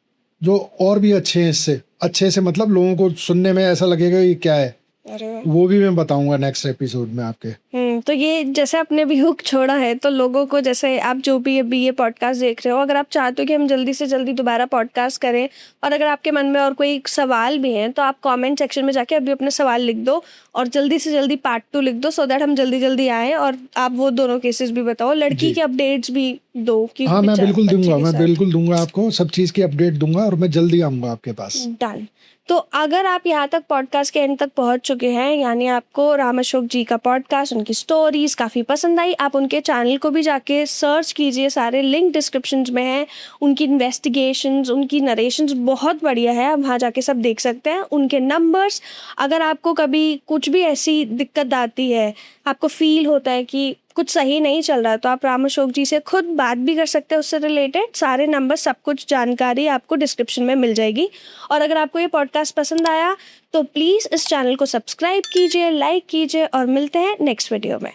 Speaker 1: जो और भी अच्छे हैं, इससे अच्छे से मतलब लोगों को सुनने में ऐसा लगेगा ये क्या है,
Speaker 3: अरे
Speaker 1: वो भी मैं बताऊंगा नेक्स्ट एपिसोड में आपके।
Speaker 3: तो ये जैसे आपने भी हुक छोड़ा है तो लोगों को, जैसे आप जो भी अभी ये पॉडकास्ट देख रहे हो, अगर आप चाहते हो कि हम जल्दी से जल्दी दोबारा पॉडकास्ट करें, और अगर आपके मन में और कोई सवाल भी हैं तो आप कमेंट सेक्शन में जाके अभी अपने सवाल लिख दो, और जल्दी से जल्दी पार्ट 2 लिख दो, सो दैट हम जल्दी जल्दी आएँ और आप वो दोनों केसेस भी बताओ, लड़की के अपडेट्स भी दो कि
Speaker 1: हाँ मैं बिल्कुल
Speaker 3: बच्चे
Speaker 1: दूंगा,
Speaker 3: के
Speaker 1: मैं
Speaker 3: साथ।
Speaker 1: बिल्कुल दूंगा आपको, सब चीज़ की अपडेट दूंगा और मैं जल्दी आऊँगा आपके पास।
Speaker 3: डन। तो अगर आप यहाँ तक पॉडकास्ट के एंड तक पहुँच चुके हैं, यानी आपको राम अशोक जी का पॉडकास्ट, उनकी स्टोरीज काफ़ी पसंद आई, आप उनके चैनल को भी जाके सर्च कीजिए, सारे लिंक डिस्क्रिप्शन में हैं। उनकी इन्वेस्टिगेशंस, उनकी नरेशंस बहुत बढ़िया है, आप वहाँ जाके सब देख सकते हैं। उनके नंबर्स, अगर आपको कभी कुछ भी ऐसी दिक्कत आती है, आपको फील होता है कि कुछ सही नहीं चल रहा, तो आप राम अशोक जी से खुद बात भी कर सकते हैं उससे रिलेटेड। सारे नंबर, सब कुछ जानकारी आपको डिस्क्रिप्शन में मिल जाएगी। और अगर आपको ये पॉडकास्ट पसंद आया तो प्लीज़ इस चैनल को सब्सक्राइब कीजिए, लाइक कीजिए, और मिलते हैं नेक्स्ट वीडियो में।